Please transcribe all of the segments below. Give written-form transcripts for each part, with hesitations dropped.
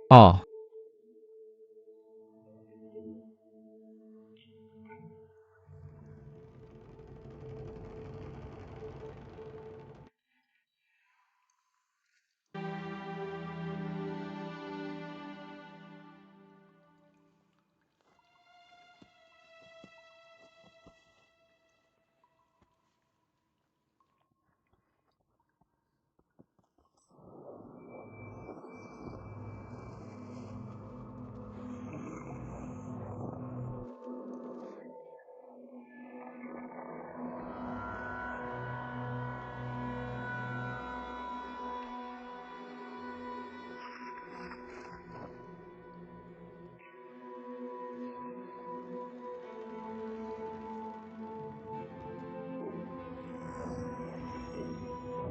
Oh,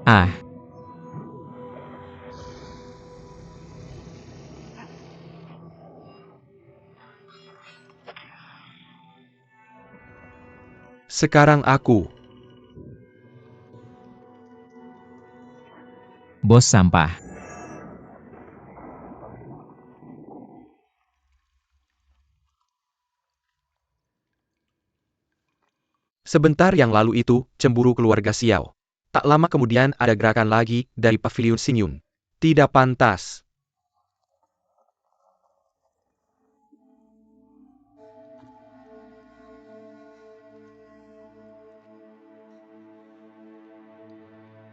ah, Sekarang aku. bos sampah. Sebentar yang lalu itu, cemburu keluarga Xiao. Tak lama kemudian ada gerakan lagi dari pavilion Xingyun. Tidak pantas.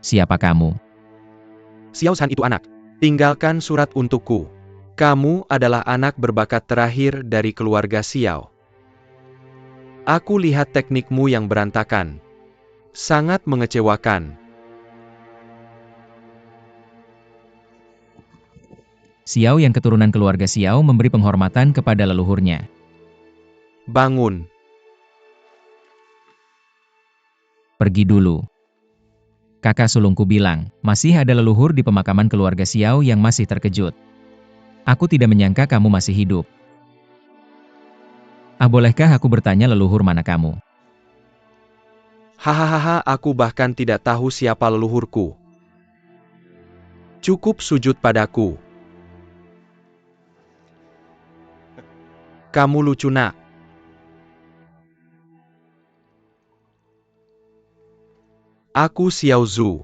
Siapa kamu? Xiao San itu anak. Tinggalkan surat untukku. Kamu adalah anak berbakat terakhir dari keluarga Xiao. Aku lihat teknikmu yang berantakan. Sangat mengecewakan. Xiao yang keturunan keluarga Xiao memberi penghormatan kepada leluhurnya. Bangun. Pergi dulu. Kakak sulungku bilang, masih ada leluhur di pemakaman keluarga Xiao yang masih terkejut. Aku tidak menyangka kamu masih hidup. Bolehkah aku bertanya leluhur mana kamu? Hahaha, aku bahkan tidak tahu siapa leluhurku. Cukup sujud padaku. Kamu lucu nak. Aku Xiao Zhu.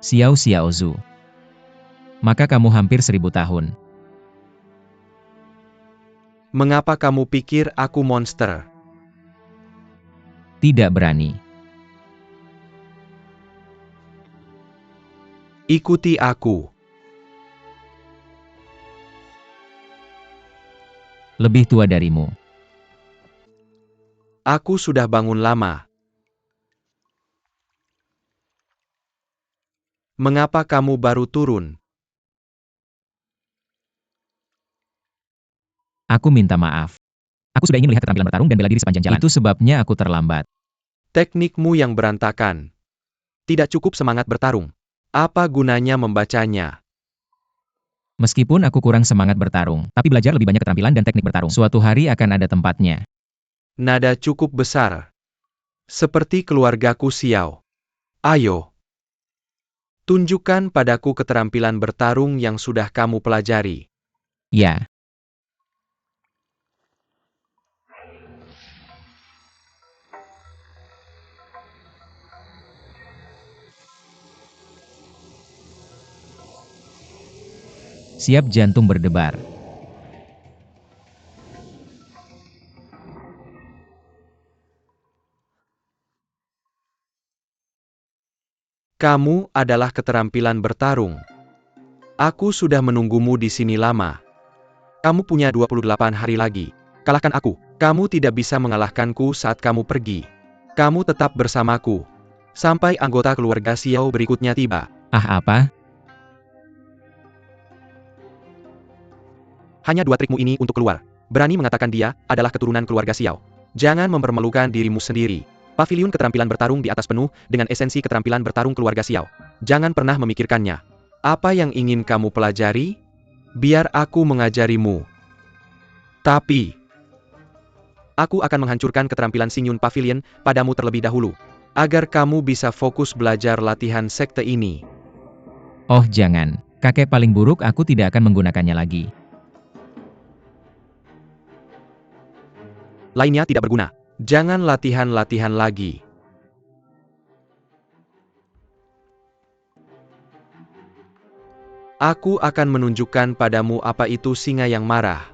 Xiao Xiaozu. Maka kamu hampir 1000 tahun. Mengapa kamu pikir aku monster? Tidak berani. Ikuti aku. Lebih tua darimu. Aku sudah bangun lama. Mengapa kamu baru turun? Aku minta maaf. Aku sudah ingin melihat keterampilan bertarung dan bela diri sepanjang jalan. Itu sebabnya aku terlambat. Teknikmu yang berantakan. Tidak cukup semangat bertarung. Apa gunanya membacanya? Meskipun aku kurang semangat bertarung, tapi belajar lebih banyak keterampilan dan teknik bertarung. Suatu hari akan ada tempatnya. Nada cukup besar. Seperti keluargaku Xiao. Ayo. Tunjukkan padaku keterampilan bertarung yang sudah kamu pelajari. Ya. Siap jantung berdebar. Kamu adalah keterampilan bertarung. Aku sudah menunggumu di sini lama. Kamu punya 28 hari lagi. Kalahkan aku. Kamu tidak bisa mengalahkanku saat kamu pergi. Kamu tetap bersamaku. Sampai anggota keluarga Xiao berikutnya tiba. Apa? Hanya 2 trikmu ini untuk keluar. Berani mengatakan dia adalah keturunan keluarga Xiao. Jangan mempermalukan dirimu sendiri. Pavilion keterampilan bertarung di atas penuh dengan esensi keterampilan bertarung keluarga Xiao. Jangan pernah memikirkannya. Apa yang ingin kamu pelajari? Biar aku mengajarimu. Tapi, aku akan menghancurkan keterampilan Xingyun Pavilion padamu terlebih dahulu. Agar kamu bisa fokus belajar latihan sekte ini. Oh jangan. Kakek paling buruk, aku tidak akan menggunakannya lagi. Lainnya tidak berguna. Jangan latihan-latihan lagi. Aku akan menunjukkan padamu apa itu singa yang marah.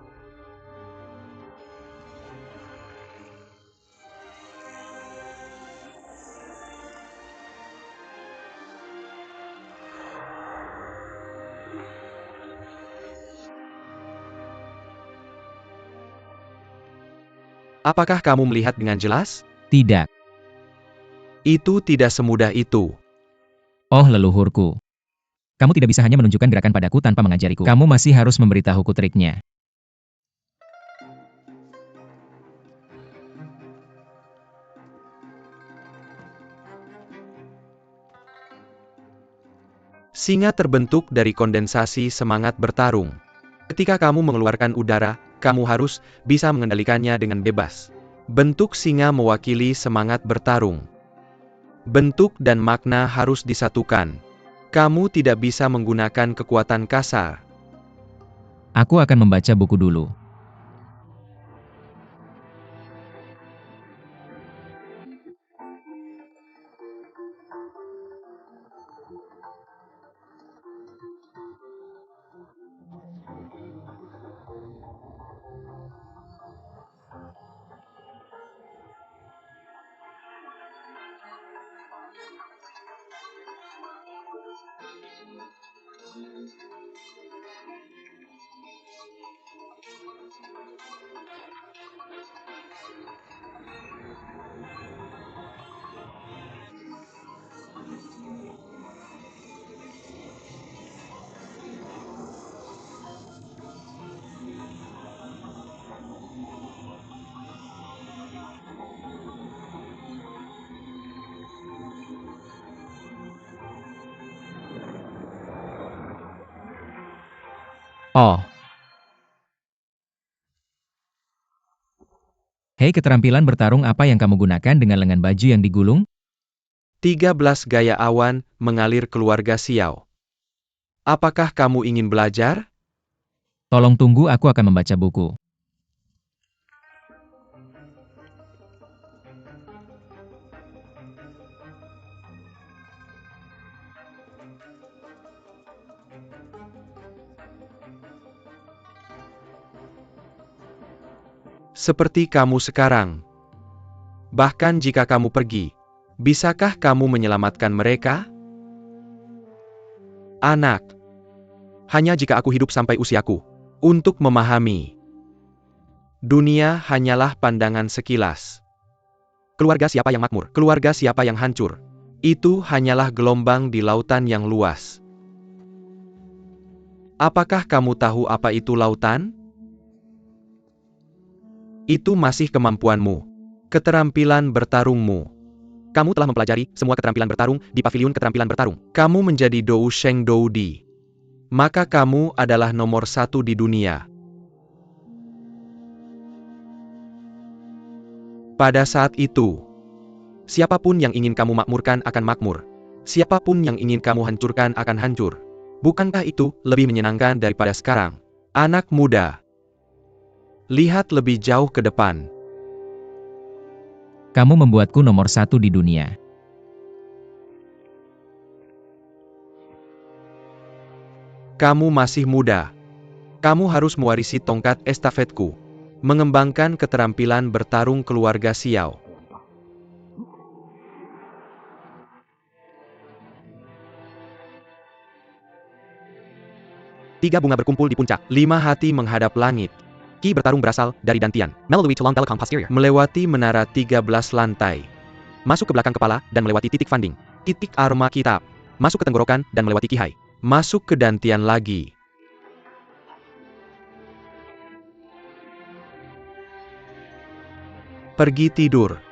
Apakah kamu melihat dengan jelas? Tidak. Itu tidak semudah itu. Oh leluhurku. Kamu tidak bisa hanya menunjukkan gerakan padaku tanpa mengajariku. Kamu masih harus memberitahuku triknya. Singa terbentuk dari kondensasi semangat bertarung. Ketika kamu mengeluarkan udara, kamu harus bisa mengendalikannya dengan bebas. Bentuk singa mewakili semangat bertarung. Bentuk dan makna harus disatukan. Kamu tidak bisa menggunakan kekuatan kasar. Aku akan membaca buku dulu. Oh. Hei, keterampilan bertarung apa yang kamu gunakan dengan lengan baju yang digulung? 13 gaya awan mengalir keluarga Xiao. Apakah kamu ingin belajar? Tolong tunggu, aku akan membaca buku. Seperti kamu sekarang. Bahkan jika kamu pergi, bisakah kamu menyelamatkan mereka? Anak, hanya jika aku hidup sampai usiaku, untuk memahami. Dunia hanyalah pandangan sekilas. Keluarga siapa yang makmur, keluarga siapa yang hancur. Itu hanyalah gelombang di lautan yang luas. Apakah kamu tahu apa itu lautan? Itu masih kemampuanmu. Keterampilan bertarungmu. Kamu telah mempelajari semua keterampilan bertarung di paviliun keterampilan bertarung. Kamu menjadi Dou Sheng Dou Di. Maka kamu adalah nomor 1 di dunia. Pada saat itu, siapapun yang ingin kamu makmurkan akan makmur. Siapapun yang ingin kamu hancurkan akan hancur. Bukankah itu lebih menyenangkan daripada sekarang? Anak muda, lihat lebih jauh ke depan. Kamu membuatku nomor 1 di dunia. Kamu masih muda. Kamu harus mewarisi tongkat estafetku. Mengembangkan keterampilan bertarung keluarga Xiao. 3 bunga berkumpul di puncak, 5 hati menghadap langit. Ki bertarung berasal dari dantian. Melalui Telong Belakang Posterior. Melewati menara 13 lantai. Masuk ke belakang kepala dan melewati titik funding. Titik arma kitab. Masuk ke tenggorokan dan melewati kihai. Masuk ke dantian lagi. Pergi tidur.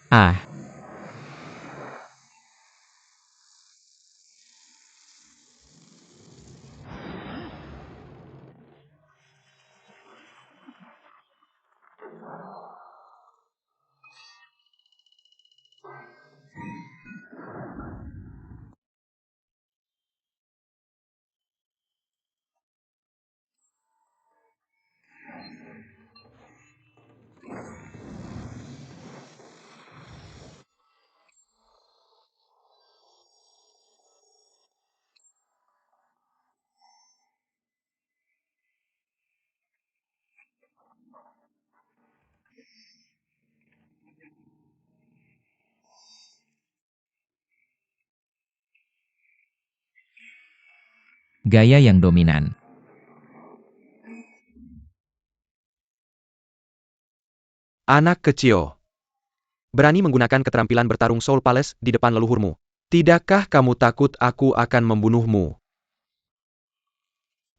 Ah, Gaya yang dominan. Anak kecil. Berani menggunakan keterampilan bertarung Soul Palace di depan leluhurmu. Tidakkah kamu takut aku akan membunuhmu?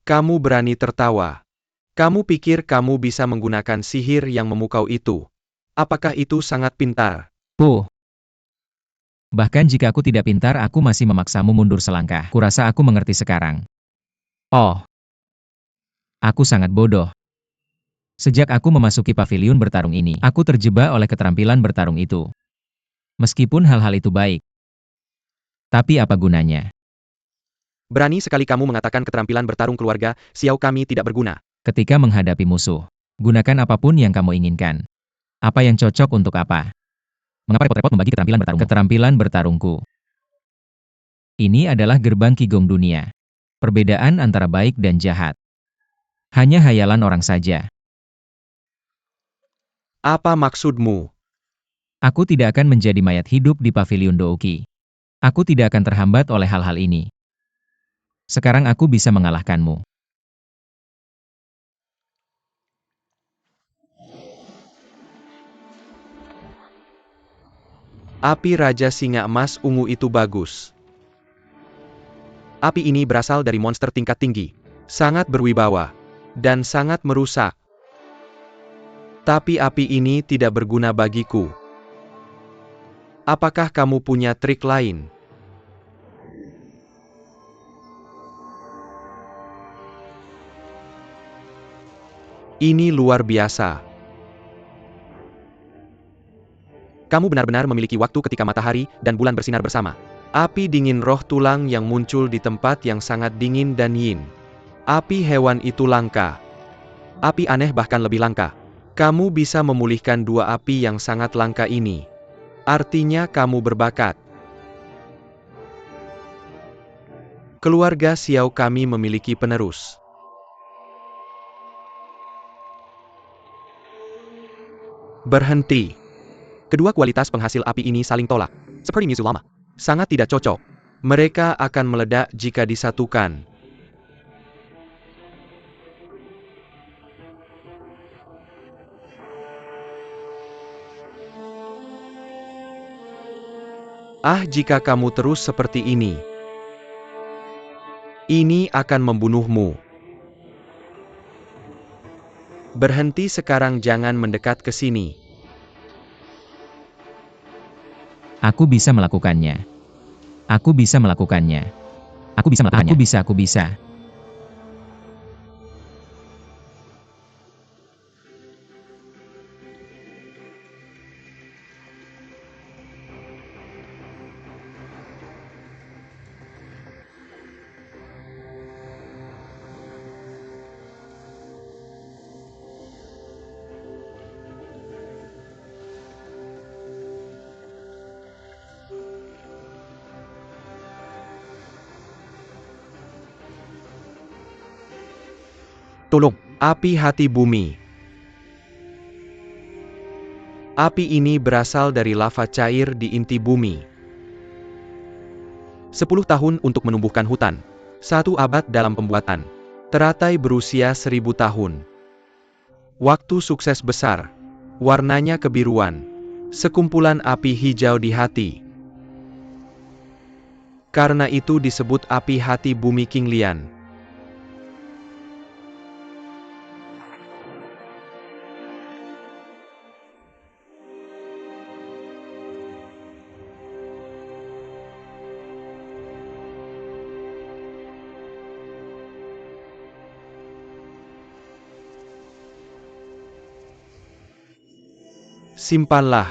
Kamu berani tertawa. Kamu pikir kamu bisa menggunakan sihir yang memukau itu? Apakah itu sangat pintar? Puh. Bahkan jika aku tidak pintar, aku masih memaksamu mundur selangkah. Kurasa aku mengerti sekarang. Oh, aku sangat bodoh. Sejak aku memasuki paviliun bertarung ini, aku terjebak oleh keterampilan bertarung itu. Meskipun hal-hal itu baik. Tapi apa gunanya? Berani sekali kamu mengatakan keterampilan bertarung keluarga Xiao kami tidak berguna. Ketika menghadapi musuh, gunakan apapun yang kamu inginkan. Apa yang cocok untuk apa? Mengapa repot-repot membagi keterampilan bertarung? Keterampilan bertarungku. Ini adalah gerbang Qigong dunia. Perbedaan antara baik dan jahat. Hanya hayalan orang saja. Apa maksudmu? Aku tidak akan menjadi mayat hidup di paviliun Douqi. Aku tidak akan terhambat oleh hal-hal ini. Sekarang aku bisa mengalahkanmu. Api Raja Singa Emas Ungu itu bagus. Api ini berasal dari monster tingkat tinggi. Sangat berwibawa. Dan sangat merusak. Tapi api ini tidak berguna bagiku. Apakah kamu punya trik lain? Ini luar biasa. Kamu benar-benar memiliki waktu ketika matahari dan bulan bersinar bersama. Api dingin roh tulang yang muncul di tempat yang sangat dingin dan yin. Api hewan itu langka. Api aneh bahkan lebih langka. Kamu bisa memulihkan dua api yang sangat langka ini. Artinya kamu berbakat. Keluarga Xiao kami memiliki penerus. Berhenti. Kedua kualitas penghasil api ini saling tolak. Seperti musuh lama. Sangat tidak cocok. Mereka akan meledak jika disatukan. Ah, jika kamu terus seperti ini. Ini akan membunuhmu. Berhenti sekarang, jangan mendekat ke sini. Aku bisa melakukannya. Aku bisa melakukannya. Aku bisa melakukannya. Aku bisa. Tolong, api hati bumi. Api ini berasal dari lava cair di inti bumi. 10 tahun untuk menumbuhkan hutan. 1 abad dalam pembuatan. Teratai berusia 1000 tahun. Waktu sukses besar. Warnanya kebiruan. Sekumpulan api hijau di hati. Karena itu disebut api hati bumi King Lian. Simpanlah.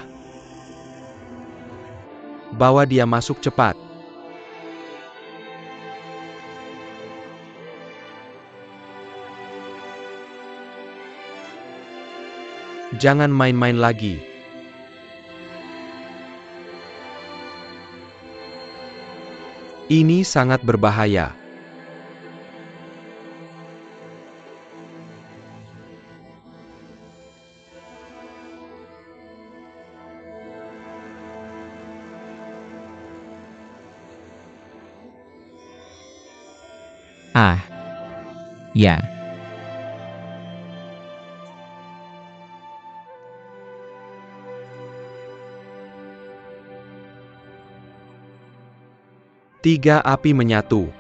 Bawa dia masuk cepat. Jangan main-main lagi. Ini sangat berbahaya. Ah, ya. Tiga api menyatu.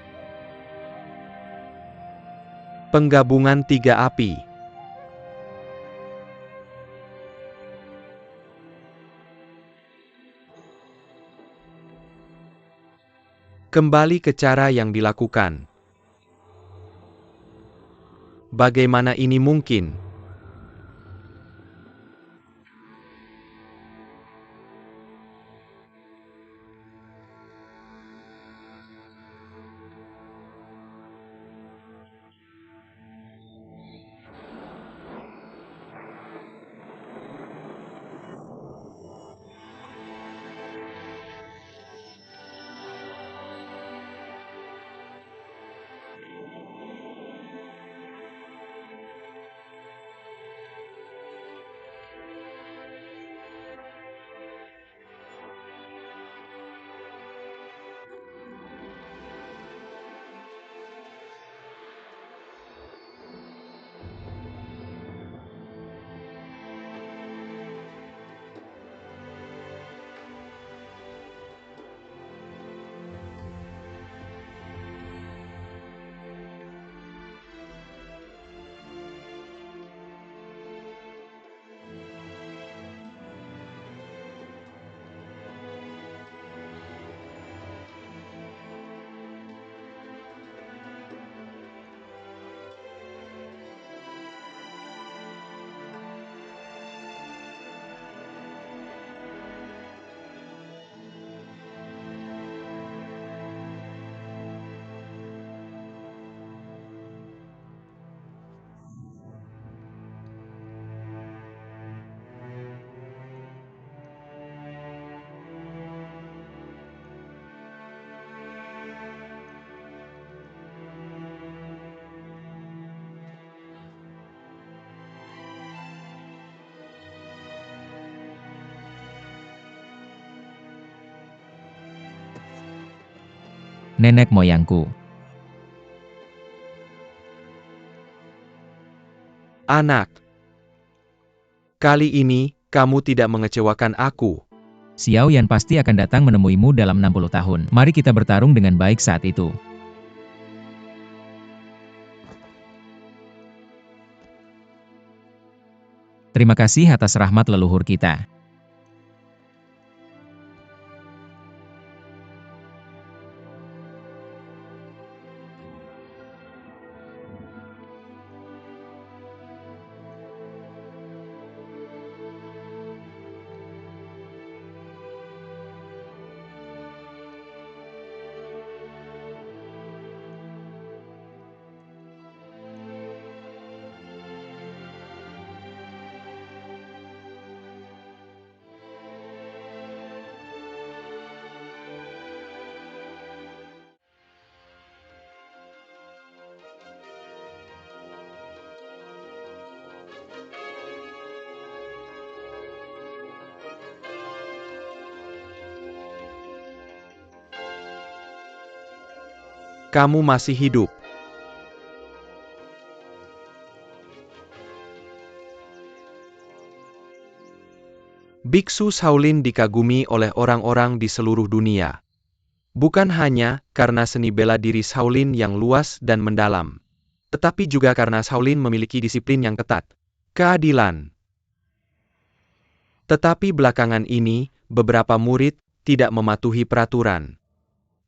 Penggabungan tiga api. Kembali ke cara yang dilakukan. Bagaimana ini mungkin? Nenek moyangku. Anak, kali ini kamu tidak mengecewakan aku. Xiao Yan pasti akan datang menemuimu dalam 60 tahun. Mari kita bertarung dengan baik saat itu. Terima kasih atas rahmat leluhur kita. Kamu masih hidup. Biksu Shaolin dikagumi oleh orang-orang di seluruh dunia. Bukan hanya karena seni bela diri Shaolin yang luas dan mendalam, tetapi juga karena Shaolin memiliki disiplin yang ketat, keadilan. Tetapi belakangan ini, beberapa murid tidak mematuhi peraturan.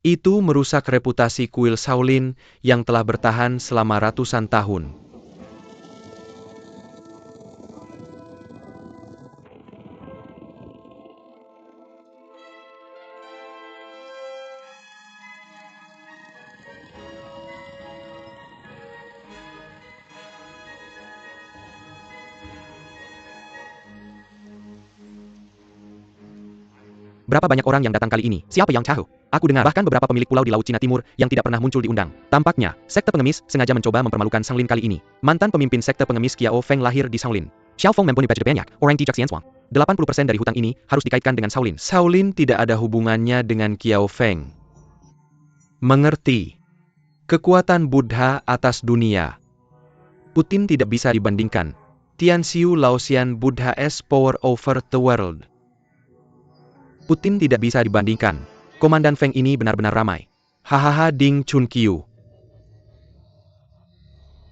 Itu merusak reputasi kuil Shaolin yang telah bertahan selama ratusan tahun. Berapa banyak orang yang datang kali ini? Siapa yang tahu? Aku dengar bahkan beberapa pemilik pulau di Laut Cina Timur yang tidak pernah muncul diundang. Tampaknya, sekte pengemis sengaja mencoba mempermalukan Shaolin kali ini. Mantan pemimpin sekte pengemis Qiao Feng lahir di Shaolin. Xiao Feng mempunyai budget banyak, orang Tijak Xianzuang. 80% dari hutang ini harus dikaitkan dengan Shaolin. Shaolin tidak ada hubungannya dengan Qiao Feng. Mengerti? Kekuatan Buddha atas dunia. Putin tidak bisa dibandingkan. Tianxiu Laotian Buddha's power over the world. Putin tidak bisa dibandingkan. Komandan Feng ini benar-benar ramai. Hahaha Ding Chunqiu.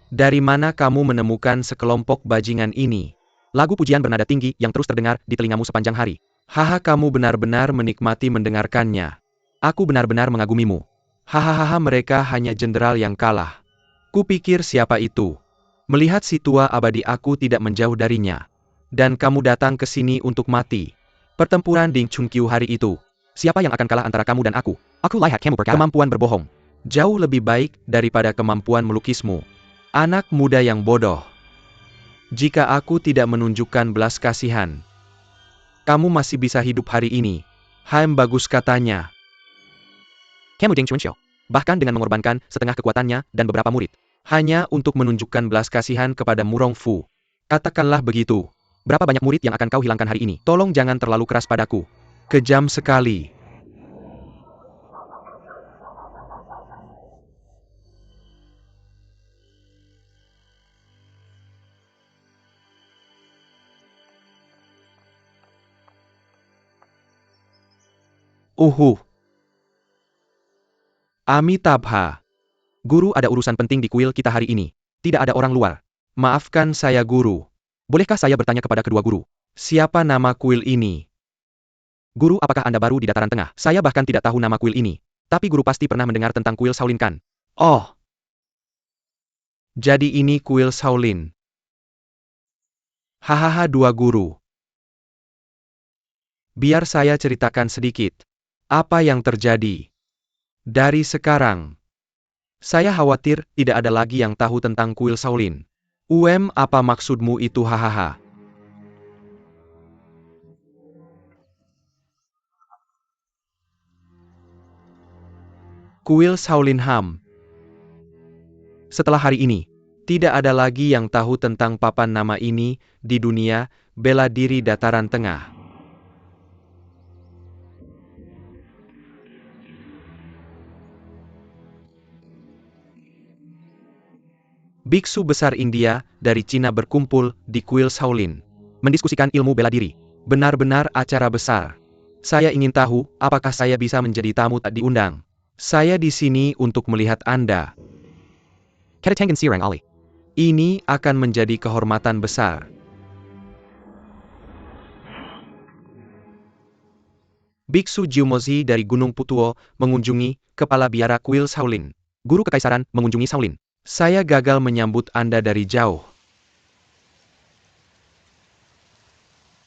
Dari mana kamu menemukan sekelompok bajingan ini? Lagu pujian bernada tinggi yang terus terdengar di telingamu sepanjang hari. Haha kamu benar-benar menikmati mendengarkannya. Aku benar-benar mengagumimu. Hahaha mereka hanya jenderal yang kalah. Kupikir siapa itu? Melihat si tua abadi aku tidak menjauh darinya. Dan kamu datang ke sini untuk mati. Pertempuran Ding Chunqiu hari itu. Siapa yang akan kalah antara kamu dan aku? Aku lihat kamu berkata. Kemampuan berbohong. Jauh lebih baik daripada kemampuan melukismu. Anak muda yang bodoh. Jika aku tidak menunjukkan belas kasihan, kamu masih bisa hidup hari ini. Haim bagus katanya. Kamu Ding Chunqiu. Bahkan dengan mengorbankan setengah kekuatannya dan beberapa murid. Hanya untuk menunjukkan belas kasihan kepada Murong Fu. Katakanlah begitu. Berapa banyak murid yang akan kau hilangkan hari ini? Tolong jangan terlalu keras padaku. Kejam sekali. Amitabha. Guru, ada urusan penting di kuil kita hari ini. Tidak ada orang luar. Maafkan saya guru. Bolehkah saya bertanya kepada kedua guru? Siapa nama kuil ini? Guru, apakah Anda baru di dataran tengah? Saya bahkan tidak tahu nama kuil ini. Tapi guru pasti pernah mendengar tentang kuil Shaolin kan? Oh. Jadi ini kuil Shaolin. Hahaha dua guru. Biar saya ceritakan sedikit. Apa yang terjadi? Dari sekarang. Saya khawatir tidak ada lagi yang tahu tentang kuil Shaolin. Apa maksudmu itu hahaha? Kuil Shaolin Ham. Setelah hari ini, tidak ada lagi yang tahu tentang papan nama ini di dunia bela diri dataran tengah. Biksu besar India dari Cina berkumpul di kuil Shaolin. Mendiskusikan ilmu bela diri. Benar-benar acara besar. Saya ingin tahu, apakah saya bisa menjadi tamu tak diundang? Saya di sini untuk melihat Anda. Kedatangan Sirang Ali. Ini akan menjadi kehormatan besar. Biksu Jiumozi dari Gunung Putuo mengunjungi kepala biara kuil Shaolin. Guru kekaisaran mengunjungi Shaolin. Saya gagal menyambut Anda dari jauh.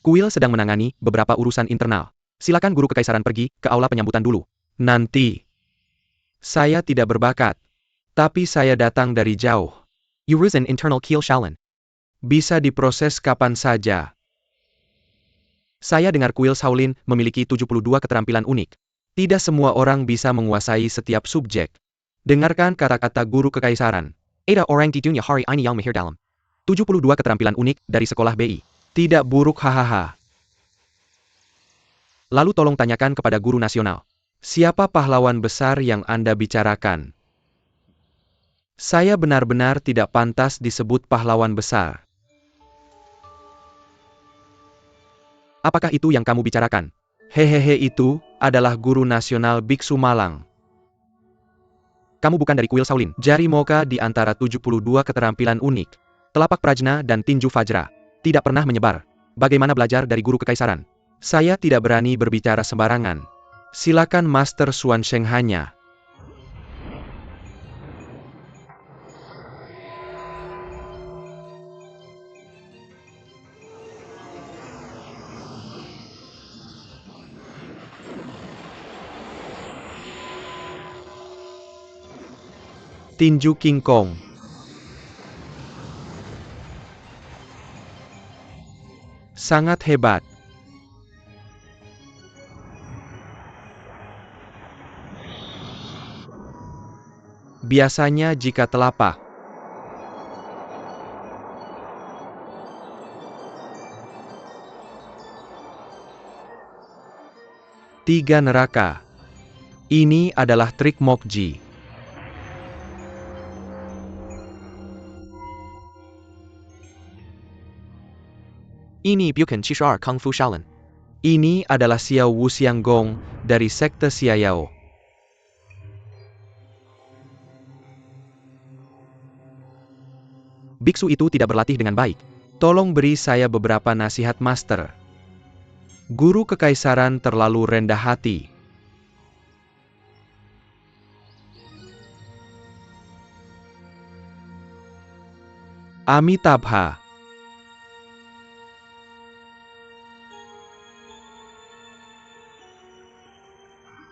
Kuil sedang menangani beberapa urusan internal. Silakan guru kekaisaran pergi ke aula penyambutan dulu. Nanti. Saya tidak berbakat. Tapi saya datang dari jauh. Urusan internal kuil Shaolin. Bisa diproses kapan saja. Saya dengar kuil Shaolin memiliki 72 keterampilan unik. Tidak semua orang bisa menguasai setiap subjek. Dengarkan kata-kata guru kekaisaran. Ada orang di dunia hari ini yang mahir dalam 72 keterampilan unik dari sekolah BI. Tidak buruk hahaha. Lalu tolong tanyakan kepada guru nasional. Siapa pahlawan besar yang Anda bicarakan? Saya benar-benar tidak pantas disebut pahlawan besar. Apakah itu yang kamu bicarakan? Hehehe itu adalah guru nasional Biksu Malang. Kamu bukan dari kuil Shaolin. Jari Moka di antara 72 keterampilan unik. Telapak Prajna dan Tinju Fajra. Tidak pernah menyebar. Bagaimana belajar dari guru kekaisaran? Saya tidak berani berbicara sembarangan. Silakan Master Xuan Sheng hanya. Tinju King Kong. Sangat hebat. Biasanya jika telapak tiga neraka. Ini adalah trik Mokji. Ini bukan Qishar Kung Fu Shaolin. Ini adalah Xiao Wu Xianggong dari sekte Xiayao. Biksu itu tidak berlatih dengan baik. Tolong beri saya beberapa nasihat, Master. Guru kekaisaran terlalu rendah hati. Amitabha.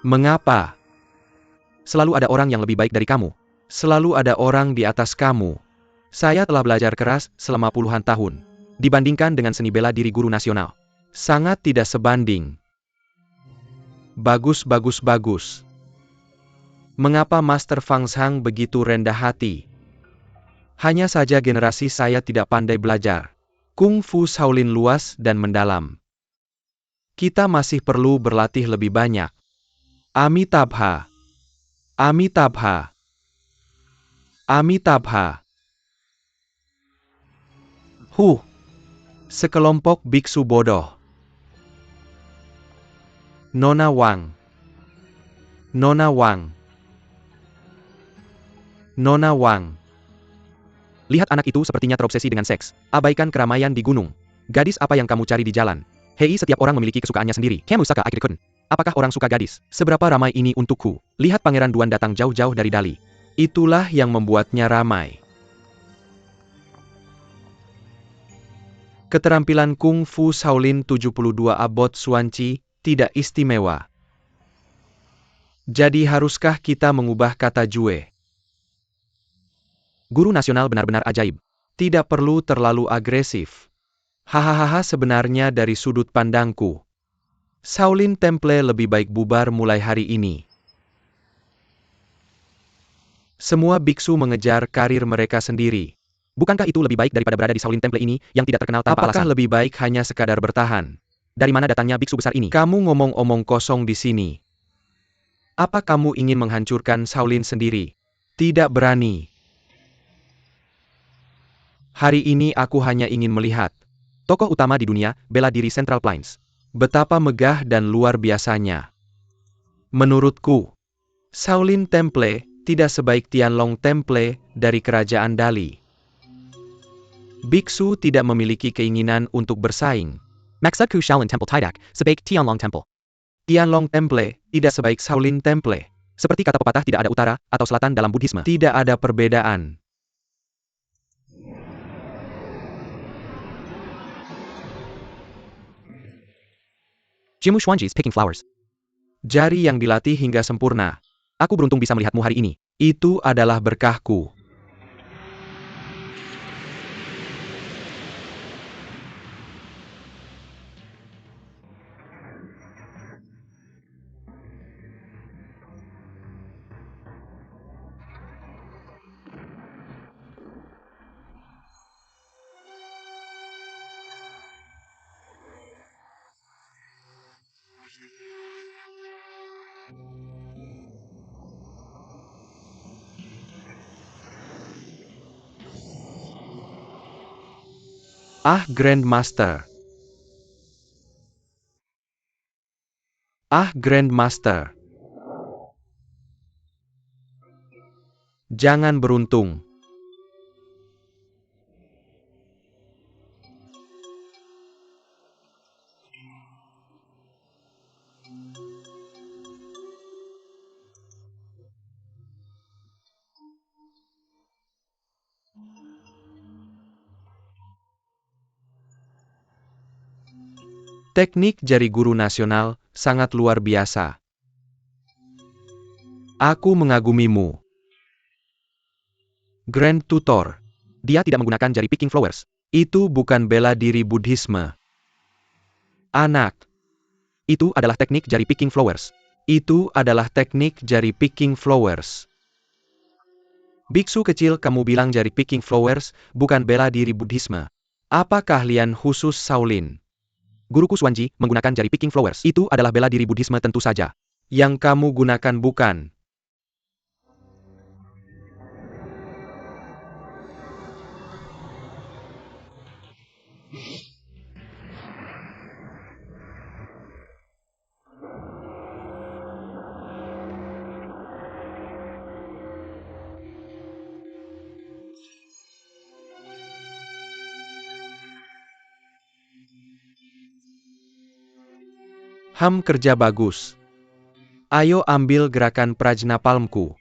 Mengapa? Selalu ada orang yang lebih baik dari kamu. Selalu ada orang di atas kamu. Saya telah belajar keras selama puluhan tahun. Dibandingkan dengan seni bela diri guru nasional. Sangat tidak sebanding. Bagus, bagus, bagus. Mengapa Master Fang Zhang begitu rendah hati? Hanya saja generasi saya tidak pandai belajar. Kung Fu Shaolin luas dan mendalam. Kita masih perlu berlatih lebih banyak. Amitabha. Amitabha. Amitabha. Sekelompok biksu bodoh. Nona Wang. Nona Wang. Nona Wang. Lihat anak itu sepertinya terobsesi dengan seks. Abaikan keramaian di gunung. Gadis apa yang kamu cari di jalan? Hei, setiap orang memiliki kesukaannya sendiri. Kemusaka Akirikun. Apakah orang suka gadis? Seberapa ramai ini untukku? Lihat Pangeran Duan datang jauh-jauh dari Dali. Itulah yang membuatnya ramai. Keterampilan Kung Fu Shaolin 72 abot Suanci tidak istimewa. Jadi haruskah kita mengubah kata Jue? Guru nasional benar-benar ajaib. Tidak perlu terlalu agresif. Hahaha, sebenarnya dari sudut pandangku, Shaolin Temple lebih baik bubar mulai hari ini. Semua biksu mengejar karir mereka sendiri. Bukankah itu lebih baik daripada berada di Shaolin Temple ini, yang tidak terkenal tanpa alasan? Apakah lebih baik hanya sekadar bertahan? Dari mana datangnya biksu besar ini? Kamu ngomong-omong kosong di sini. Apa kamu ingin menghancurkan Shaolin sendiri? Tidak berani. Hari ini aku hanya ingin melihat tokoh utama di dunia bela diri Central Plains. Betapa megah dan luar biasanya. Menurutku, Shaolin Temple tidak sebaik Tianlong Temple dari Kerajaan Dali. Biksu tidak memiliki keinginan untuk bersaing. Maksudku Shaolin Temple tidak sebaik Tianlong Temple. Tianlong Temple tidak sebaik Shaolin Temple. Seperti kata pepatah, tidak ada utara atau selatan dalam Buddhisme. Tidak ada perbedaan. Jimu Xuanji's picking flowers. Jari yang dilatih hingga sempurna. Aku beruntung bisa melihatmu hari ini. Itu adalah berkahku. Ah, Grandmaster. Ah, Grandmaster. Jangan beruntung. Teknik jari guru nasional sangat luar biasa. Aku mengagumimu. Grand Tutor. Dia tidak menggunakan jari picking flowers. Itu bukan bela diri Buddhisme. Anak. Itu adalah teknik jari picking flowers. Itu adalah teknik jari picking flowers. Biksu kecil, kamu bilang jari picking flowers bukan bela diri Buddhisme. Apa keahlian khusus Shaolin? Guruku Xuanji menggunakan jari picking flowers. Itu adalah bela diri Buddhisme tentu saja. Yang kamu gunakan bukan. Kerja bagus. Ayo ambil gerakan Prajnapalmku.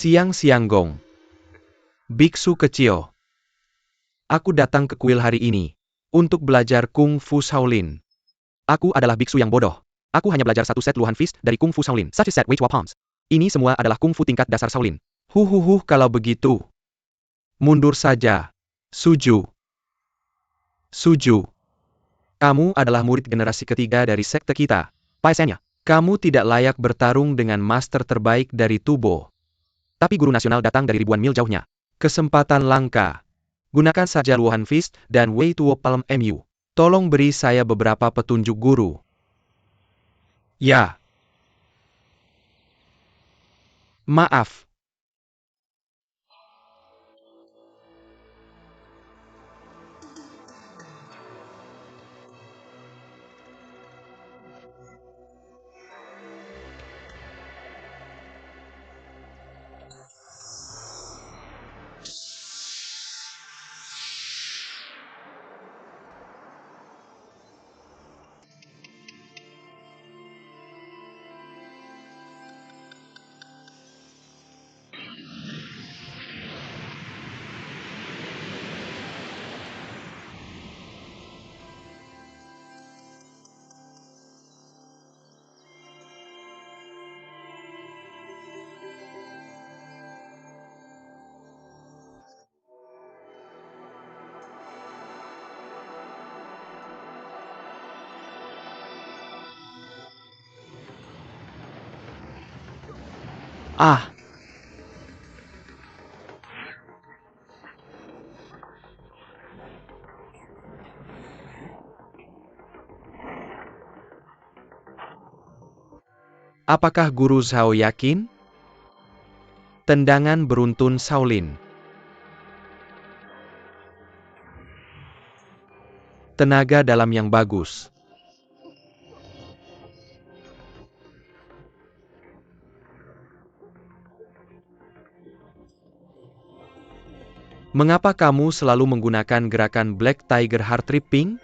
Siang-siang gong. Biksu kecil. Aku datang ke kuil hari ini untuk belajar Kung Fu Shaolin. Aku adalah biksu yang bodoh. Aku hanya belajar satu set Luhan Fist dari Kung Fu Shaolin. Such a set Wei Chua Palms. Ini semua adalah Kung Fu tingkat dasar Shaolin. Kalau begitu. Mundur saja. Suju. Suju. Kamu adalah murid generasi ketiga dari sekte kita. Paisenya. Kamu tidak layak bertarung dengan master terbaik dari Tubo. Tapi guru nasional datang dari ribuan mil jauhnya. Kesempatan langka. Gunakan saja Luhan Fist dan Wei Tuo Palm MU. Tolong beri saya beberapa petunjuk guru. Ya. Maaf. Ah. Apakah Guru Zhao yakin? Tendangan beruntun Shaolin. Tenaga dalam yang bagus. Mengapa kamu selalu menggunakan gerakan Black Tiger Heart Tripping?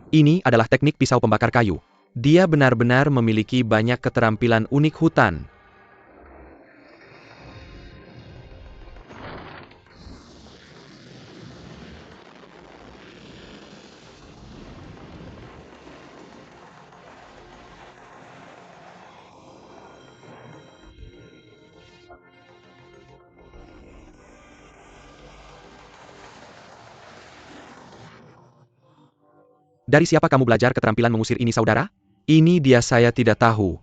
Ini adalah teknik pisau pembakar kayu. Dia benar-benar memiliki banyak keterampilan unik hutan. Dari siapa kamu belajar keterampilan mengusir ini, saudara? Ini dia, saya tidak tahu.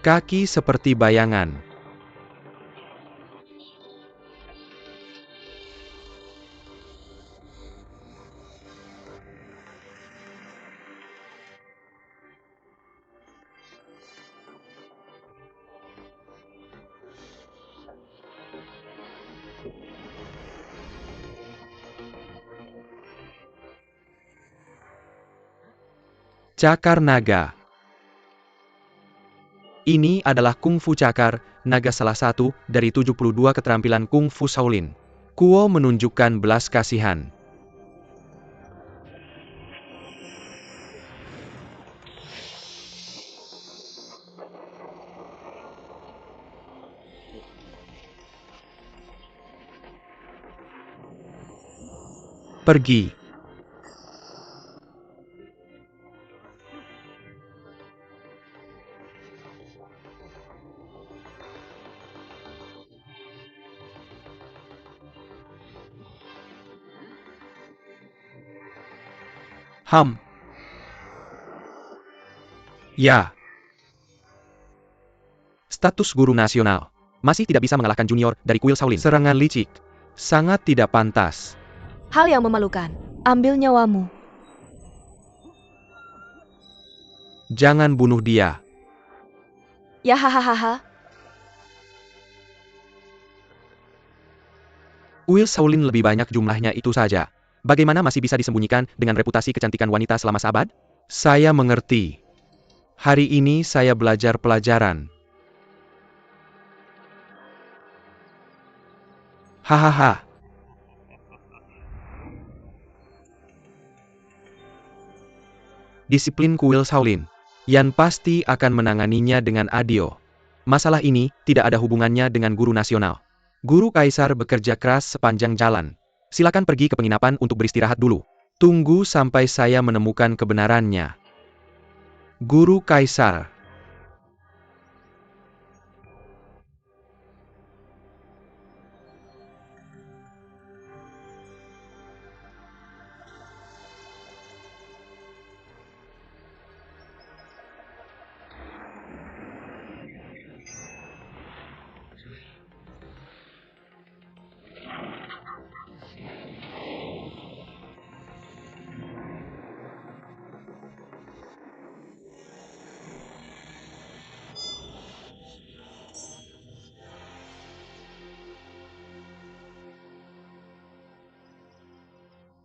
Kaki seperti bayangan. Cakar naga. Ini adalah Kung Fu Cakar Naga, salah satu dari 72 keterampilan Kung Fu Shaolin. Kuo menunjukkan belas kasihan. Pergi. Ya. Status guru nasional. Masih tidak bisa mengalahkan junior dari kuil Shaolin. Serangan licik. Sangat tidak pantas. Hal yang memalukan. Ambil nyawamu. Jangan bunuh dia. Ya hahaha. Kuil Shaolin lebih banyak jumlahnya itu saja. Bagaimana masih bisa disembunyikan dengan reputasi kecantikan wanita selama seabad? Saya mengerti. Hari ini saya belajar pelajaran. Hahaha. Disiplin kuil Shaolin. Yan pasti akan menanganinya dengan adil. Masalah ini tidak ada hubungannya dengan guru nasional. Guru Kaisar bekerja keras sepanjang jalan. Silakan pergi ke penginapan untuk beristirahat dulu. Tunggu sampai saya menemukan kebenarannya. Guru Kaisar.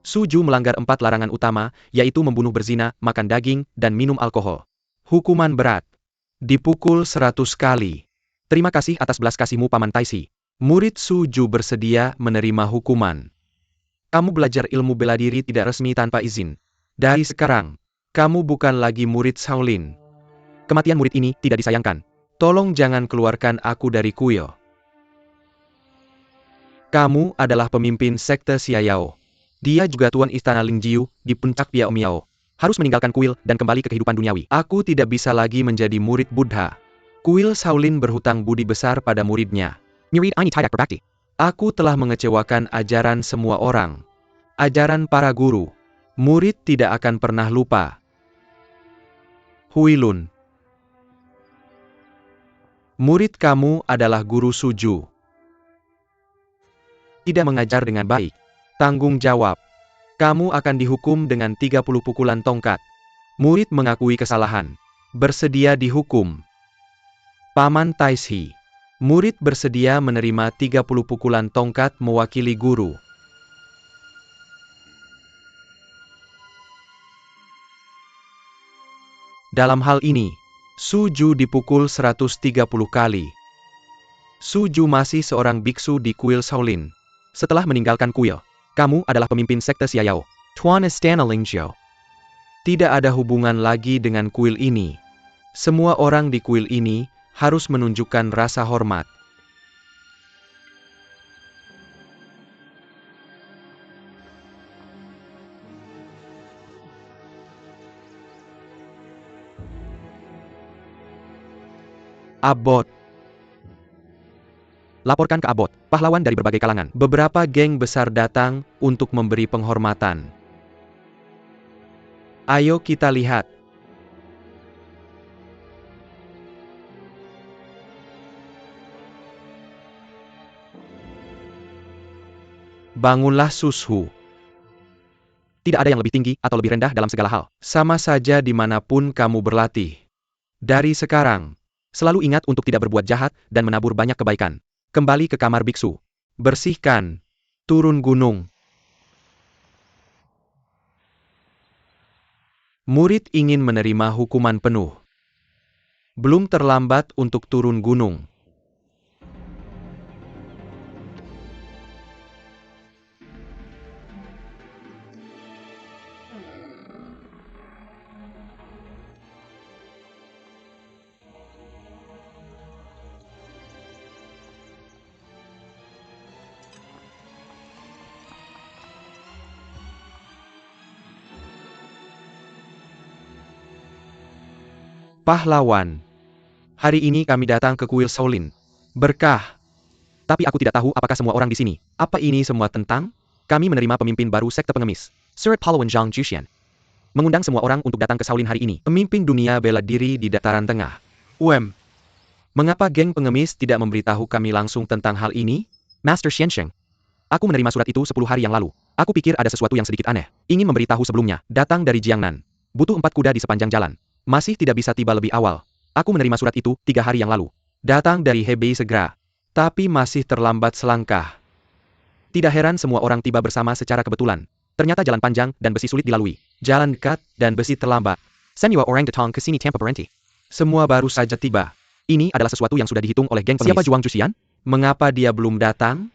Suju melanggar 4 larangan utama, yaitu membunuh, berzina, makan daging, dan minum alkohol. Hukuman berat. Dipukul 100 kali. Terima kasih atas belas kasihmu Paman Taisi. Murid Suju bersedia menerima hukuman. Kamu belajar ilmu bela diri tidak resmi tanpa izin. Dari sekarang, kamu bukan lagi murid Shaolin. Kematian murid ini tidak disayangkan. Tolong jangan keluarkan aku dari kuil. Kamu adalah pemimpin sekte Xiaoyao. Dia juga tuan istana Lingjiu di puncak Piao Miao. Harus meninggalkan kuil dan kembali ke kehidupan duniawi. Aku tidak bisa lagi menjadi murid Buddha. Kuil Shaolin berhutang budi besar pada muridnya. Murid ini tidak berbakti. Aku telah mengecewakan ajaran semua orang. Ajaran para guru. Murid tidak akan pernah lupa. Huilun. Murid kamu adalah guru Suju. Tidak mengajar dengan baik. Tanggung jawab. Kamu akan dihukum dengan 30 pukulan tongkat. Murid mengakui kesalahan. Bersedia dihukum. Paman Taisi. Murid bersedia menerima 30 pukulan tongkat mewakili guru. Dalam hal ini, Suju dipukul 130 kali. Suju masih seorang biksu di kuil Shaolin. Setelah meninggalkan kuil, kamu adalah pemimpin sekte Xiaoyao. Tuan Istana Lingjiu. Tidak ada hubungan lagi dengan kuil ini. Semua orang di kuil ini harus menunjukkan rasa hormat. Abbot. Laporkan ke Abbot, pahlawan dari berbagai kalangan. Beberapa geng besar datang untuk memberi penghormatan. Ayo kita lihat. Bangunlah Sushu. Tidak ada yang lebih tinggi atau lebih rendah dalam segala hal. Sama saja dimanapun kamu berlatih. Dari sekarang, selalu ingat untuk tidak berbuat jahat dan menabur banyak kebaikan. Kembali ke kamar biksu. Bersihkan. Turun gunung. Murid ingin menerima hukuman penuh. Belum terlambat untuk turun gunung. Pahlawan. Hari ini kami datang ke kuil Shaolin. Berkah. Tapi aku tidak tahu apakah semua orang di sini. Apa ini semua tentang? Kami menerima pemimpin baru sekte pengemis. Surat Pahlawan Zhang Jushian. Mengundang semua orang untuk datang ke Shaolin hari ini. Pemimpin dunia bela diri di dataran tengah. Mengapa geng pengemis tidak memberitahu kami langsung tentang hal ini? Master Xiansheng. Aku menerima surat itu 10 hari yang lalu. Aku pikir ada sesuatu yang sedikit aneh. Ingin memberitahu sebelumnya. Datang dari Jiangnan. Butuh 4 kuda di sepanjang jalan. Masih tidak bisa tiba lebih awal. Aku menerima surat itu 3 hari yang lalu. Datang dari Hebei segera. Tapi masih terlambat selangkah. Tidak heran semua orang tiba bersama secara kebetulan. Ternyata jalan panjang dan besi sulit dilalui. Jalan dekat dan besi terlambat. Senyawa orang datang ke sini tanpa berhenti. Semua baru saja tiba. Ini adalah sesuatu yang sudah dihitung oleh geng pengemis. Siapa Zhuang Juxian? Mengapa dia belum datang?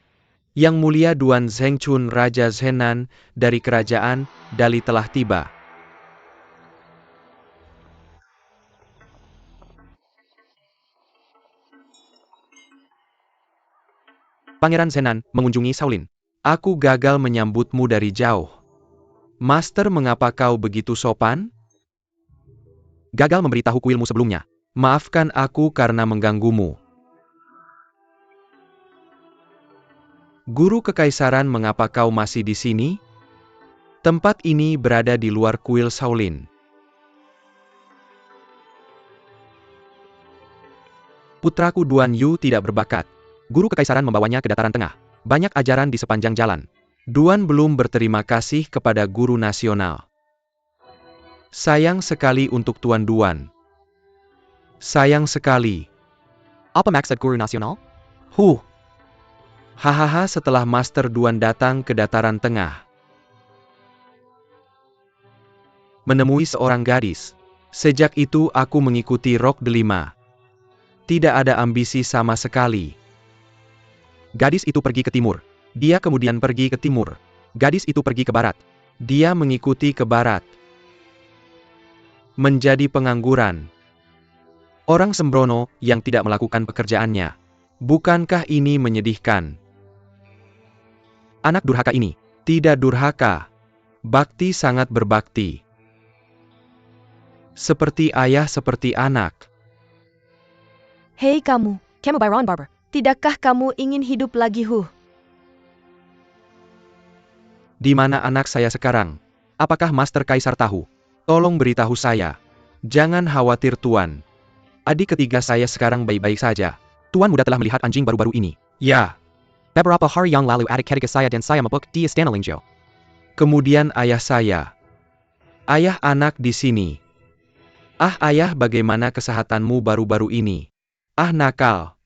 Yang mulia Duan Zhengchun Raja Zhenan dari kerajaan Dali telah tiba. Pangeran Zhenan mengunjungi Shaolin. Aku gagal menyambutmu dari jauh. Master, mengapa kau begitu sopan? Gagal memberitahu kuilmu sebelumnya. Maafkan aku karena mengganggumu. Guru Kekaisaran, mengapa kau masih di sini? Tempat ini berada di luar kuil Shaolin. Putraku Duan Yu tidak berbakat. Guru Kekaisaran membawanya ke dataran tengah. Banyak ajaran di sepanjang jalan. Duan belum berterima kasih kepada guru nasional. Sayang sekali untuk Tuan Duan. Sayang sekali. Apa maksud guru nasional? Hahaha, setelah Master Duan datang ke dataran tengah. Menemui seorang gadis. Sejak itu aku mengikuti Rock Delima. Tidak ada ambisi sama sekali. Gadis itu pergi ke timur. Dia kemudian pergi ke timur. Gadis itu pergi ke barat. Dia mengikuti ke barat. Menjadi pengangguran. Orang sembrono yang tidak melakukan pekerjaannya. Bukankah ini menyedihkan? Anak durhaka ini. Tidak durhaka. Bakti, sangat berbakti. Seperti ayah, seperti anak. Hei kamu, Byron Barber. Tidakkah kamu ingin hidup lagi, Di mana anak saya sekarang? Apakah Master Kaisar tahu? Tolong beritahu saya. Jangan khawatir Tuan. Adik ketiga saya sekarang baik-baik saja. Tuan muda telah melihat anjing baru-baru ini. Ya. Beberapa hari yang lalu adik ketiga saya dan saya mabuk di Istana Lingzhou. Kemudian ayah saya. Ayah, anak di sini. Ah ayah, bagaimana kesehatanmu baru-baru ini? Ah, nakal.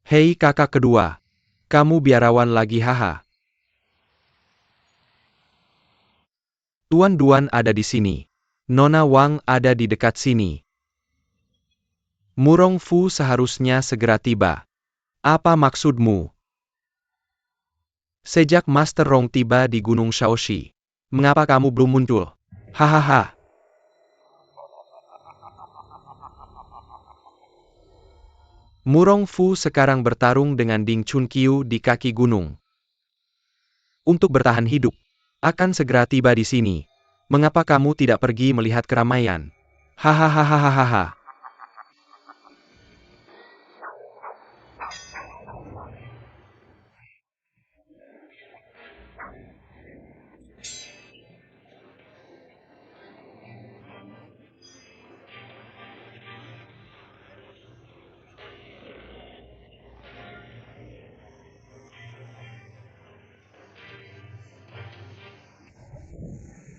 Hei kakak kedua. Kamu biarawan lagi, haha. Tuan Duan ada di sini. Nona Wang ada di dekat sini. Murong Fu seharusnya segera tiba. Apa maksudmu? Sejak Master Rong tiba di Gunung Shaoxi. Mengapa kamu belum muncul? Hahaha. Murong Fu sekarang bertarung dengan Ding Chunqiu di kaki gunung. Untuk bertahan hidup, akan segera tiba di sini. Mengapa kamu tidak pergi melihat keramaian? Hahaha.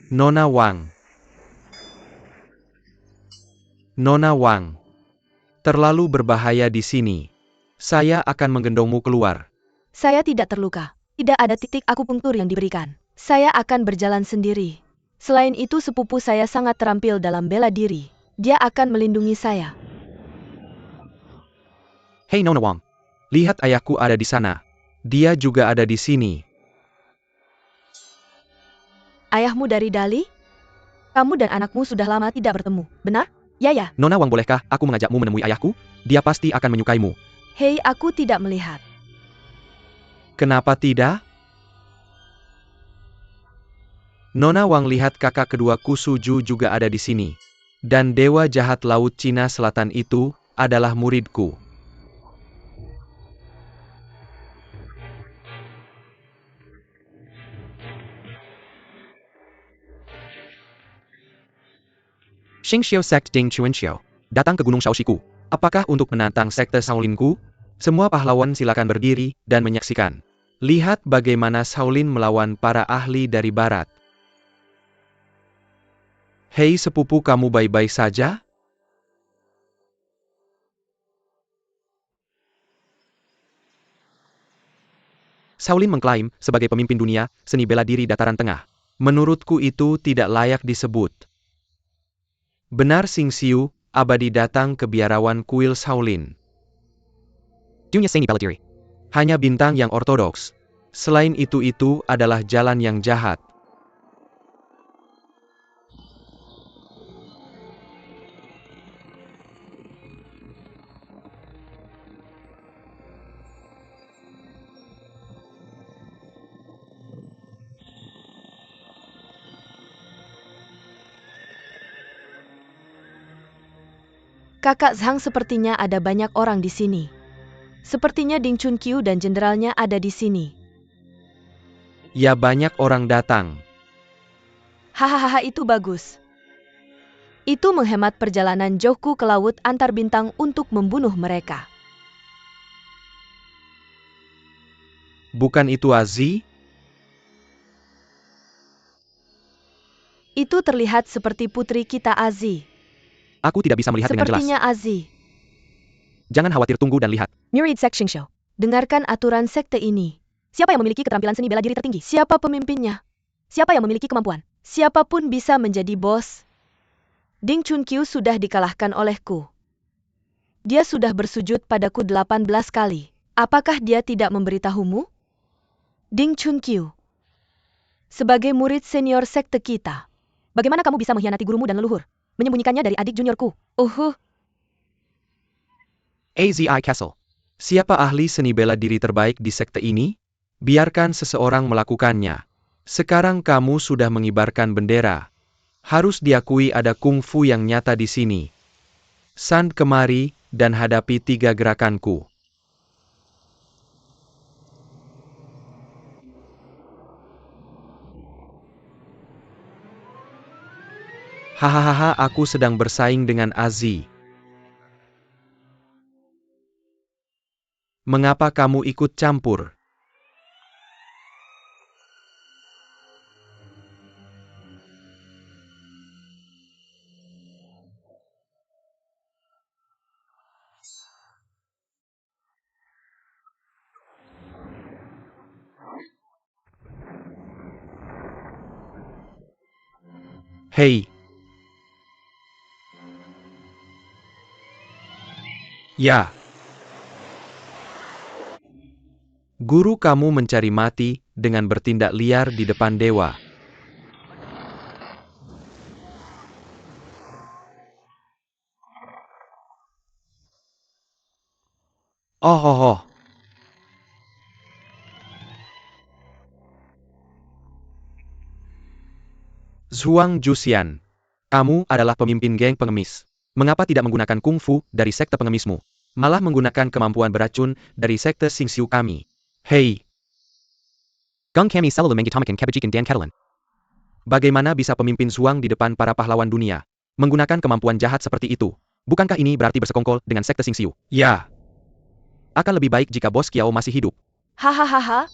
Nona Wang. Nona Wang. Terlalu berbahaya di sini. Saya akan menggendongmu keluar. Saya tidak terluka. Tidak ada titik akupunktur yang diberikan. Saya akan berjalan sendiri. Selain itu, sepupu saya sangat terampil dalam bela diri. Dia akan melindungi saya. Hei Nona Wang. Lihat, ayahku ada di sana. Dia juga ada di sini. Ayahmu dari Dali? Kamu dan anakmu sudah lama tidak bertemu, benar? Ya. Nona Wang, bolehkah aku mengajakmu menemui ayahku? Dia pasti akan menyukaimu. Hei, aku tidak melihat. Kenapa tidak? Nona Wang, lihat, kakak keduaku Suju juga ada di sini. Dan Dewa Jahat Laut Cina Selatan itu adalah muridku. Xingxiu Sect Ding Chuanxiao. Datang ke Gunung Shaoxiku. Apakah untuk menantang sekte Shaolinku? Semua pahlawan silakan berdiri dan menyaksikan. Lihat bagaimana Shaolin melawan para ahli dari barat. Hei sepupu, kamu baik-baik saja? Shaolin mengklaim, sebagai pemimpin dunia, seni bela diri dataran tengah. Menurutku itu tidak layak disebut. Benar Xingxiu, abadi datang ke biarawan kuil Shaolin. Dunia seni bela diri. Hanya bintang yang ortodoks. Selain itu adalah jalan yang jahat. Kakak Zhang, sepertinya ada banyak orang di sini. Sepertinya Ding Chunqiu dan jenderalnya ada di sini. Ya, banyak orang datang. Hahaha, itu bagus. Itu menghemat perjalanan jauhku ke laut antar bintang untuk membunuh mereka. Bukan itu Azi? Itu terlihat seperti putri kita Azi. Aku tidak bisa melihat dengan jelas. Sepertinya Azi. Jangan khawatir, tunggu dan lihat. Murid Sect Xingxiu. Dengarkan aturan sekte ini. Siapa yang memiliki keterampilan seni bela diri tertinggi? Siapa pemimpinnya? Siapa yang memiliki kemampuan? Siapapun bisa menjadi bos. Ding Chunqiu sudah dikalahkan olehku. Dia sudah bersujud padaku 18 kali. Apakah dia tidak memberitahumu? Ding Chunqiu. Sebagai murid senior sekte kita, bagaimana kamu bisa mengkhianati gurumu dan leluhur? Menyembunyikannya dari adik juniorku. Azi Kessel. Siapa ahli seni bela diri terbaik di sekte ini? Biarkan seseorang melakukannya. Sekarang kamu sudah mengibarkan bendera. Harus diakui ada kungfu yang nyata di sini. Sand kemari dan hadapi 3 gerakanku. Hahaha, aku sedang bersaing dengan Azi. Mengapa kamu ikut campur? Hei. Ya. Guru kamu mencari mati dengan bertindak liar di depan dewa. Oh. Zhuang Juxian. Kamu adalah pemimpin geng pengemis. Mengapa tidak menggunakan kungfu dari sekte pengemismu? Malah menggunakan kemampuan beracun dari sekte Xingxiu kami. Hei. Geng kami selalu menggitomakan kebajikan dan keadilan. Bagaimana bisa pemimpin Zhuang di depan para pahlawan dunia menggunakan kemampuan jahat seperti itu? Bukankah ini berarti bersekongkol dengan sekte Xingxiu? Ya. Akan lebih baik jika bos Qiao masih hidup. Hahaha.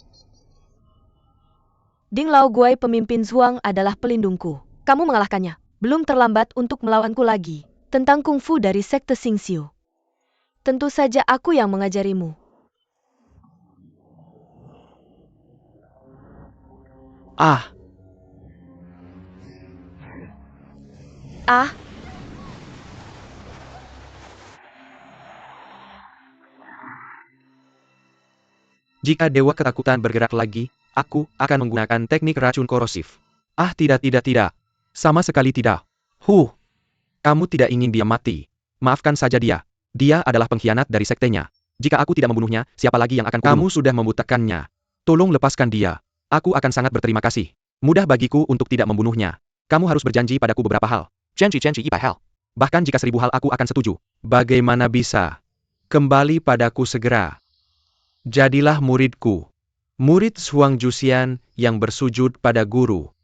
Ding Lao Guai, pemimpin Zhuang, adalah pelindungku. Kamu mengalahkannya. Belum terlambat untuk melawanku lagi. Tentang kungfu dari sekte Xingxiu. Tentu saja aku yang mengajarimu. Jika dewa ketakutan bergerak lagi, aku akan menggunakan teknik racun korosif. Tidak. Sama sekali tidak. Kamu tidak ingin dia mati. Maafkan saja dia. Dia adalah pengkhianat dari sektenya. Jika aku tidak membunuhnya, siapa lagi yang akan kubunuh? Kamu sudah membutakannya. Tolong lepaskan dia. Aku akan sangat berterima kasih. Mudah bagiku untuk tidak membunuhnya. Kamu harus berjanji padaku beberapa hal. Janji 100 hal. Bahkan jika 1000 hal aku akan setuju. Bagaimana bisa? Kembali padaku segera. Jadilah muridku. Murid Zhuang Juxian yang bersujud pada guru.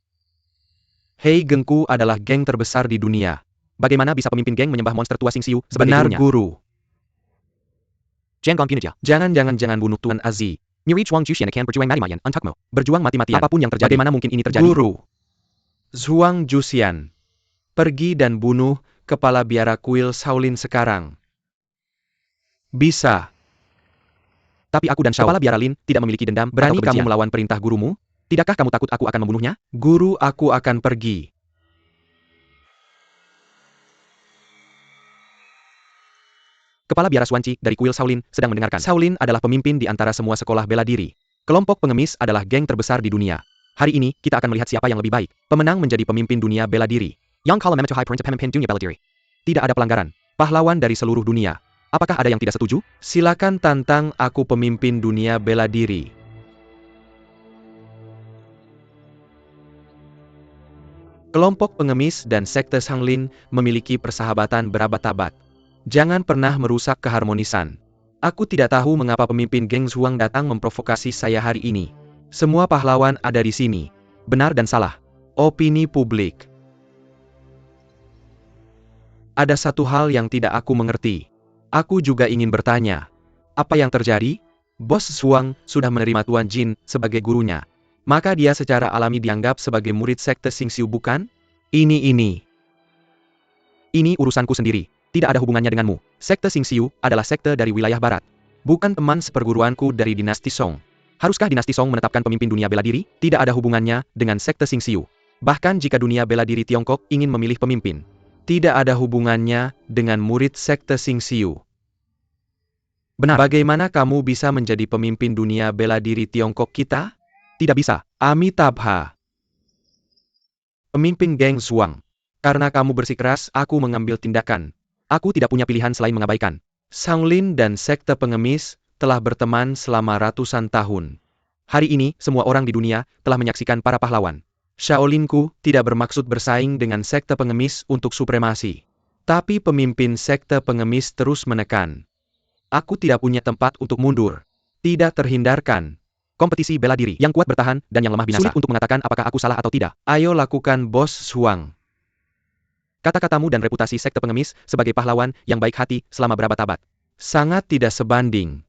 Hei, gengku adalah geng terbesar di dunia. Bagaimana bisa pemimpin geng menyembah monster tua Xing Xiu sebagai Benar, gurunya? Guru. Jangan Gunja. Jangan bunuh Tuan Azi. Nyuri Chuang Jushian akan berjuang mati-matian, untukmu. Berjuang mati-matian. Apapun yang terjadi. Bagaimana mungkin ini terjadi? Guru. Zhuang Juxian. Pergi dan bunuh kepala biara kuil Shaolin sekarang. Bisa. Tapi aku dan Shao, kepala biara Lin, tidak memiliki dendam. Berani atau kamu kebencian. melawan perintah gurumu? Tidakkah kamu takut aku akan membunuhnya? Guru, aku akan pergi. Kepala biara Xuanqi dari kuil Shaolin sedang mendengarkan. Shaolin adalah pemimpin di antara semua sekolah bela diri. Kelompok pengemis adalah geng terbesar di dunia. Hari ini, kita akan melihat siapa yang lebih baik. Pemenang menjadi pemimpin dunia bela diri. Yang kalah memecah pemimpin dunia bela diri. Tidak ada pelanggaran. Pahlawan dari seluruh dunia. Apakah ada yang tidak setuju? Silakan tantang aku pemimpin dunia bela diri. Kelompok pengemis dan sekte Shaolin memiliki persahabatan berabad-abad. Jangan pernah merusak keharmonisan. Aku tidak tahu mengapa pemimpin geng Zhuang datang memprovokasi saya hari ini. Semua pahlawan ada di sini. Benar dan salah. Opini publik. Ada satu hal yang tidak aku mengerti. Aku juga ingin bertanya. Apa yang terjadi? Bos Zhuang sudah menerima Tuan Jin sebagai gurunya. Maka dia secara alami dianggap sebagai murid sekte Xing Xiu bukan? Ini urusanku sendiri. Tidak ada hubungannya denganmu. Sekte Xing Xiu adalah sekte dari wilayah barat. Bukan teman seperguruanku dari dinasti Song. Haruskah dinasti Song menetapkan pemimpin dunia bela diri? Tidak ada hubungannya dengan sekte Xing Xiu. Bahkan jika dunia bela diri Tiongkok ingin memilih pemimpin. Tidak ada hubungannya dengan murid sekte Xing Xiu. Benar. Bagaimana kamu bisa menjadi pemimpin dunia bela diri Tiongkok kita? Tidak bisa. Amitabha. Pemimpin geng Zhuang. Karena kamu bersikeras, aku mengambil tindakan. Aku tidak punya pilihan selain mengabaikan. Shaolin dan sekte pengemis telah berteman selama ratusan tahun. Hari ini, semua orang di dunia telah menyaksikan para pahlawan. Shaolinku tidak bermaksud bersaing dengan sekte pengemis untuk supremasi. Tapi pemimpin sekte pengemis terus menekan. Aku tidak punya tempat untuk mundur. Tidak terhindarkan. Kompetisi bela diri yang kuat bertahan dan yang lemah binasa. Sulit untuk mengatakan apakah aku salah atau tidak. Ayo lakukan, Bos Zhuang. Kata-katamu dan reputasi sekte pengemis sebagai pahlawan yang baik hati selama berabad-abad. Sangat tidak sebanding.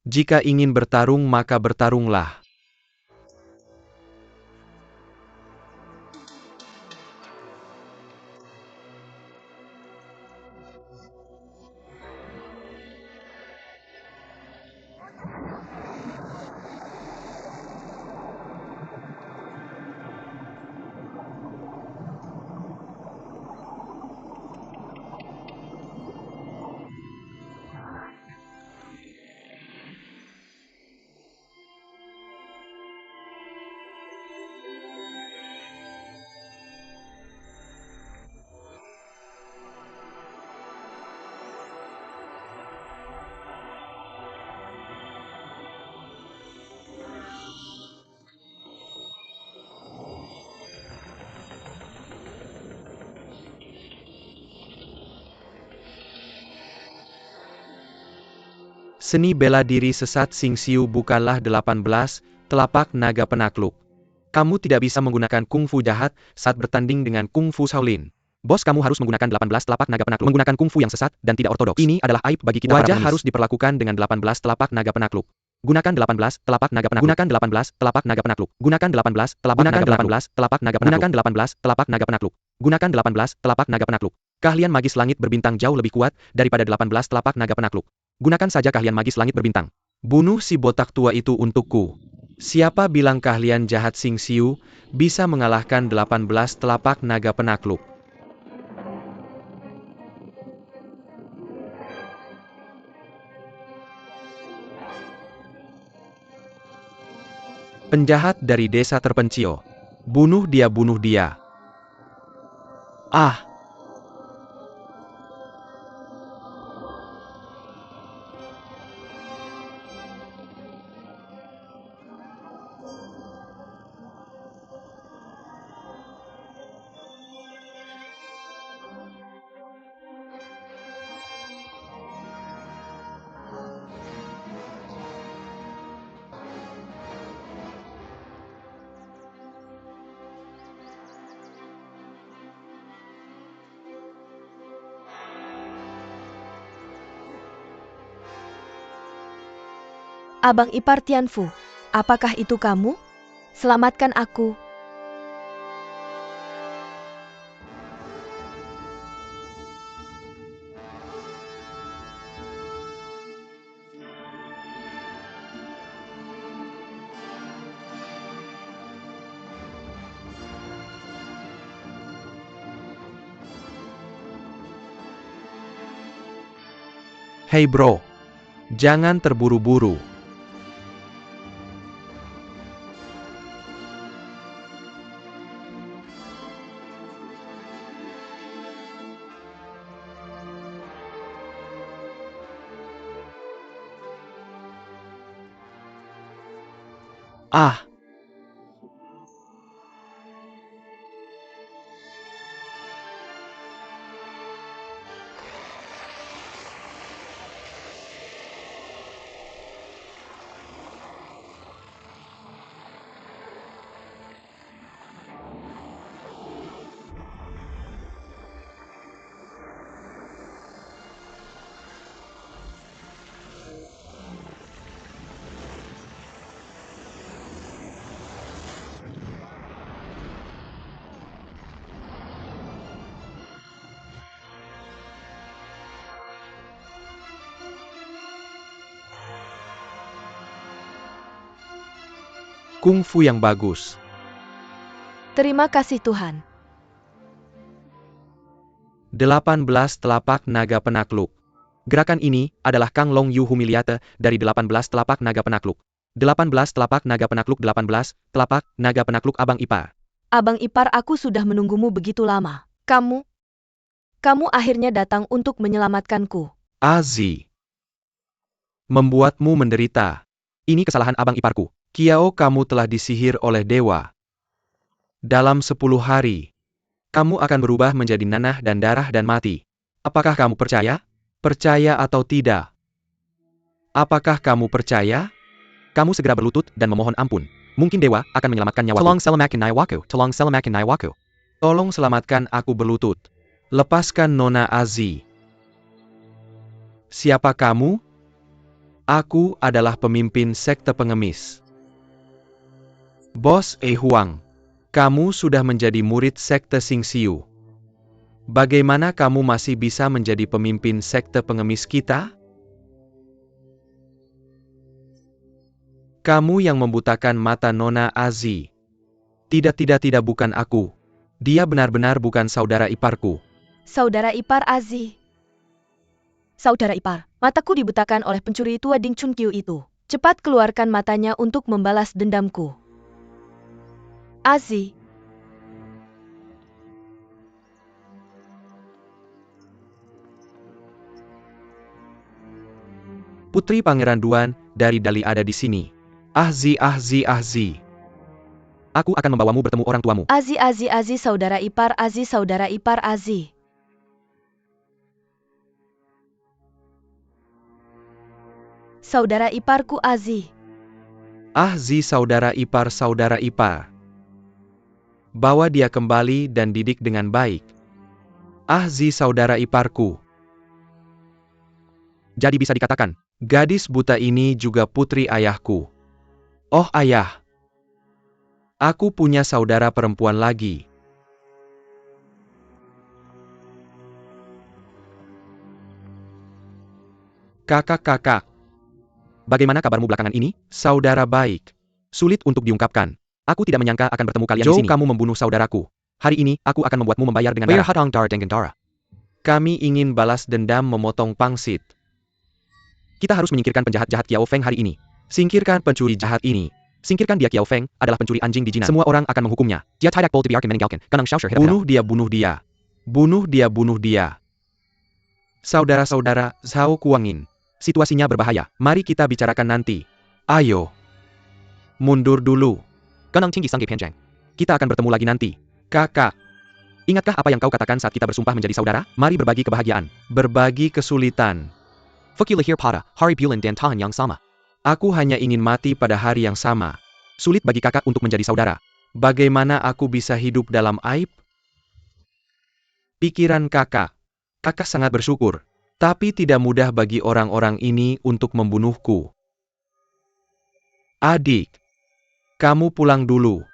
Jika ingin bertarung maka bertarunglah. Seni bela diri sesat Xing Xiu bukanlah 18 telapak naga penakluk. Kamu tidak bisa menggunakan kungfu jahat saat bertanding dengan kungfu Shaolin. Bos, kamu harus menggunakan 18 telapak naga penakluk. Menggunakan kungfu yang sesat dan tidak ortodoks. Ini adalah aib bagi kita para Wajah pengemis. harus diperlakukan dengan 18 telapak naga penakluk. Gunakan 18 telapak naga penakluk. Gunakan 18 telapak naga penakluk. Gunakan 18 telapak naga penakluk. Gunakan 18 telapak naga penakluk. Gunakan 18 telapak naga penakluk. Gunakan 18 telapak naga penakluk. Keahlian magis langit berbintang jauh lebih kuat daripada 18 telapak naga penakluk. Gunakan saja keahlian magis langit berbintang. Bunuh si botak tua itu untukku. Siapa bilang keahlian jahat Xing Xiu bisa mengalahkan 18 telapak naga penakluk? Penjahat dari desa terpencil. Bunuh dia, bunuh dia. Ah! Abang ipar Tianfu, apakah itu kamu? Selamatkan aku. Hei bro, jangan terburu-buru. Ah, kungfu yang bagus. Terima kasih Tuhan. 18 telapak naga penakluk. Gerakan ini adalah Kang Long Yu Humiliate dari 18 telapak naga penakluk. 18 telapak naga penakluk 18 telapak naga penakluk Abang Ipar. Abang ipar, aku sudah menunggumu begitu lama. Kamu akhirnya datang untuk menyelamatkanku. Azi. Membuatmu menderita. Ini kesalahan Abang Iparku. Kiao, kamu telah disihir oleh dewa. Dalam 10 hari, kamu akan berubah menjadi nanah dan darah dan mati. Apakah kamu percaya? Percaya atau tidak? Apakah kamu percaya? Kamu segera berlutut dan memohon ampun. Mungkin dewa akan menyelamatkan nyawaku. Tolong selamatkan aku berlutut. Lepaskan Nona Azi. Siapa kamu? Aku adalah pemimpin sekte pengemis. Bos Huang. Kamu sudah menjadi murid sekte Xingxiu. Bagaimana kamu masih bisa menjadi pemimpin sekte pengemis kita? Kamu yang membutakan mata Nona Azi. Tidak, bukan aku. Dia benar-benar bukan saudara iparku. Saudara ipar Azi. Saudara ipar, mataku dibutakan oleh pencuri tua Ding Chunkyu itu. Cepat keluarkan matanya untuk membalas dendamku. Azi. Putri Pangeran Duan dari Dali ada di sini. Ahzi. Aku akan membawamu bertemu orang tuamu. Azi, saudara ipar Azi, saudara ipar Azi. Saudara iparku Azi. Ahzi, saudara ipar. Bawa dia kembali dan didik dengan baik. Ahzi, saudara iparku. Jadi bisa dikatakan, gadis buta ini juga putri ayahku. Oh ayah. Aku punya saudara perempuan lagi. Kakak. Bagaimana kabarmu belakangan ini? Saudara baik. Sulit untuk diungkapkan. Aku tidak menyangka akan bertemu kalian di sini. Kamu membunuh saudaraku. Hari ini, aku akan membuatmu membayar dengan darah. Kami ingin balas dendam memotong pangsit. Kita harus menyingkirkan penjahat-jahat Kiao Feng hari ini. Singkirkan pencuri jahat ini. Singkirkan dia. Kiao Feng adalah pencuri anjing di Jinan. Semua orang akan menghukumnya. Bunuh dia. Saudara-saudara, Zhao Kuangin. Situasinya berbahaya. Mari kita bicarakan nanti. Ayo. Mundur dulu. Kita akan bertemu lagi nanti. Kakak. Ingatkah apa yang kau katakan saat kita bersumpah menjadi saudara? Mari berbagi kebahagiaan. Berbagi kesulitan. Aku hanya ingin mati pada hari yang sama. Sulit bagi kakak untuk menjadi saudara. Bagaimana aku bisa hidup dalam aib? Pikiran kakak. Kakak sangat bersyukur. Tapi tidak mudah bagi orang-orang ini untuk membunuhku. Adik, kamu pulang dulu.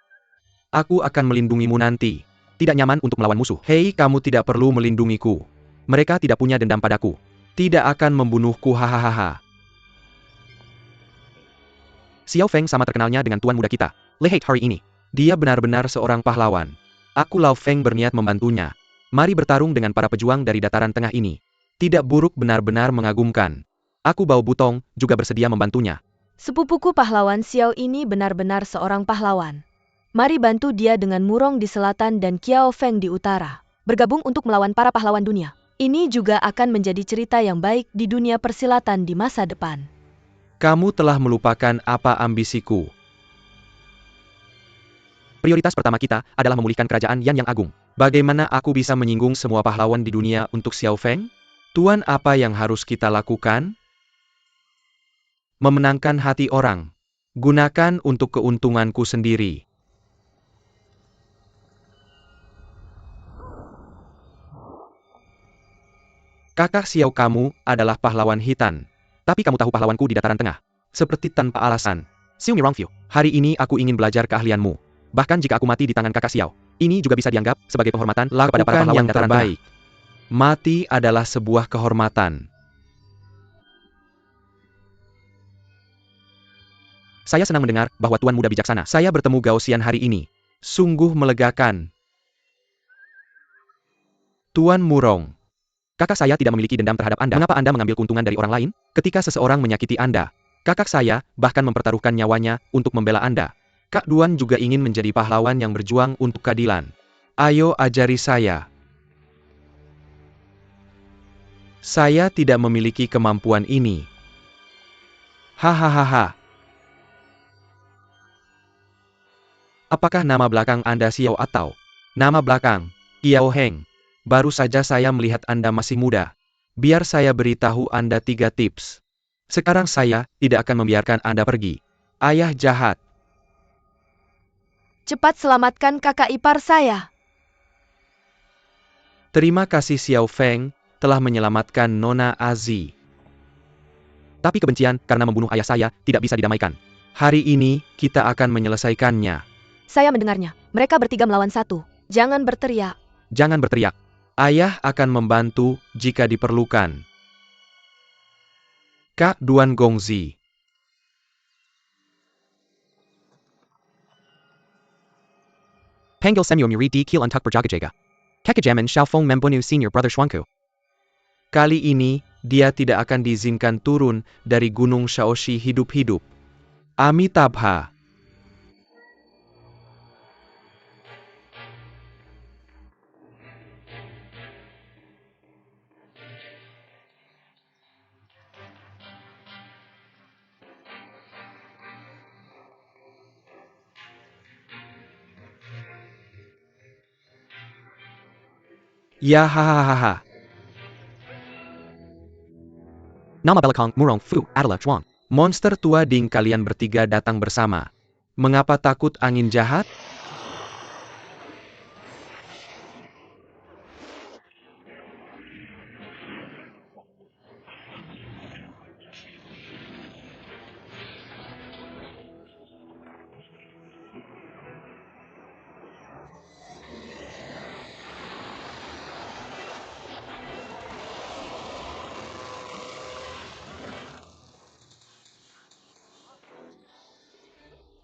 Aku akan melindungimu nanti. Tidak nyaman untuk melawan musuh. Hei, kamu tidak perlu melindungiku. Mereka tidak punya dendam padaku. Tidak akan membunuhku, hahaha. Xiao Feng sama terkenalnya dengan tuan muda kita, Lehei hari ini. Dia benar-benar seorang pahlawan. Aku Lao Feng berniat membantunya. Mari bertarung dengan para pejuang dari dataran tengah ini. Tidak buruk, benar-benar mengagumkan. Aku Bao Butong juga bersedia membantunya. Sepupuku pahlawan Xiao ini benar-benar seorang pahlawan. Mari bantu dia dengan Murong di selatan dan Kiao Feng di utara. Bergabung untuk melawan para pahlawan dunia. Ini juga akan menjadi cerita yang baik di dunia persilatan di masa depan. Kamu telah melupakan apa ambisiku. Prioritas pertama kita adalah memulihkan kerajaan Yan yang agung. Bagaimana aku bisa menyinggung semua pahlawan di dunia untuk Xiao Feng? Tuan, apa yang harus kita lakukan? Memenangkan hati orang. Gunakan untuk keuntunganku sendiri. Kakak Xiao, kamu adalah pahlawan Hitan. Tapi kamu tahu pahlawanku di dataran tengah. Seperti tanpa alasan. Xiu Mirongfiu, hari ini aku ingin belajar keahlianmu. Bahkan jika aku mati di tangan kakak Xiao, ini juga bisa dianggap sebagai penghormatan kepada para pahlawan dataran terbaik. Mati adalah sebuah kehormatan. Saya senang mendengar bahwa Tuan muda bijaksana. Saya bertemu Gao Xian hari ini. Sungguh melegakan. Tuan Murong, kakak saya tidak memiliki dendam terhadap Anda. Mengapa Anda mengambil keuntungan dari orang lain ketika seseorang menyakiti Anda? Kakak saya bahkan mempertaruhkan nyawanya untuk membela Anda. Kak Duan juga ingin menjadi pahlawan yang berjuang untuk keadilan. Ayo ajari saya. Saya tidak memiliki kemampuan ini. Hahaha. Apakah nama belakang Anda Xiao atau nama belakang Yao Heng? Baru saja saya melihat Anda masih muda. Biar saya beritahu Anda 3 tips. Sekarang saya tidak akan membiarkan Anda pergi. Ayah jahat. Cepat selamatkan kakak ipar saya. Terima kasih Xiao Feng telah menyelamatkan Nona Azi. Tapi kebencian karena membunuh ayah saya tidak bisa didamaikan. Hari ini kita akan menyelesaikannya. Saya mendengarnya. Mereka bertiga melawan satu. Jangan berteriak. Jangan berteriak. Ayah akan membantu jika diperlukan. Kak Duan Gongzi. Panggil Semyo Muri di Kiel untuk berjaga-jaga. Kekajaman Xiaofeng membunuh senior brother Xuanku. Kali ini, dia tidak akan diizinkan turun dari Gunung Shaoxi hidup-hidup. Amitabha. Ya hahaha. Nama belakang Murong Fu adalah Chuang. Monster tua Ding, kalian bertiga datang bersama. Mengapa takut angin jahat?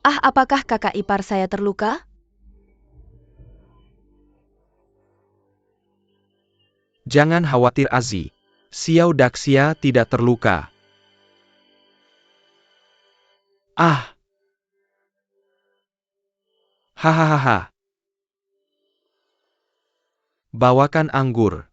Ah, apakah kakak ipar saya terluka? Jangan khawatir Azi. Xiao Daxia tidak terluka. Ah. Hahaha. Bawakan anggur.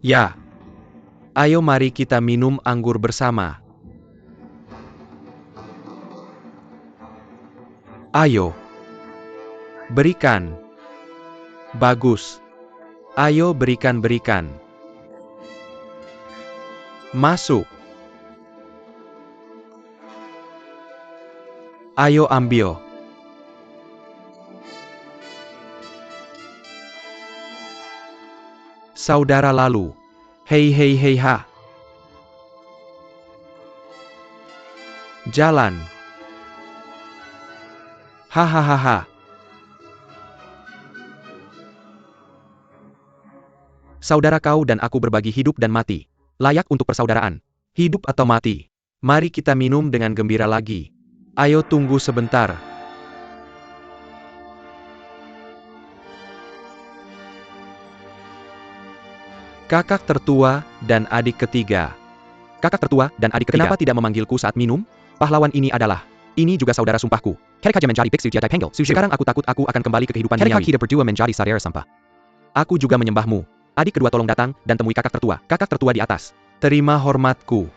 Ya. Ayo mari kita minum anggur bersama. Ayo. Berikan. Bagus. Ayo berikan. Masuk. Ayo ambil. Saudara lalu. Hei hei hei ha. Jalan. Hahaha. Saudara kau dan aku berbagi hidup dan mati. Layak untuk persaudaraan. Hidup atau mati. Mari kita minum dengan gembira lagi. Ayo tunggu sebentar. Kakak tertua dan adik ketiga. Kakak tertua dan adik ketiga. Kenapa tidak memanggilku saat minum? Pahlawan ini adalah. Ini juga saudara sumpahku. Sekarang aku takut aku akan kembali ke kehidupan duniawi. Aku juga menyembahmu. Adik kedua tolong datang dan temui kakak tertua. Kakak tertua di atas. Terima hormatku.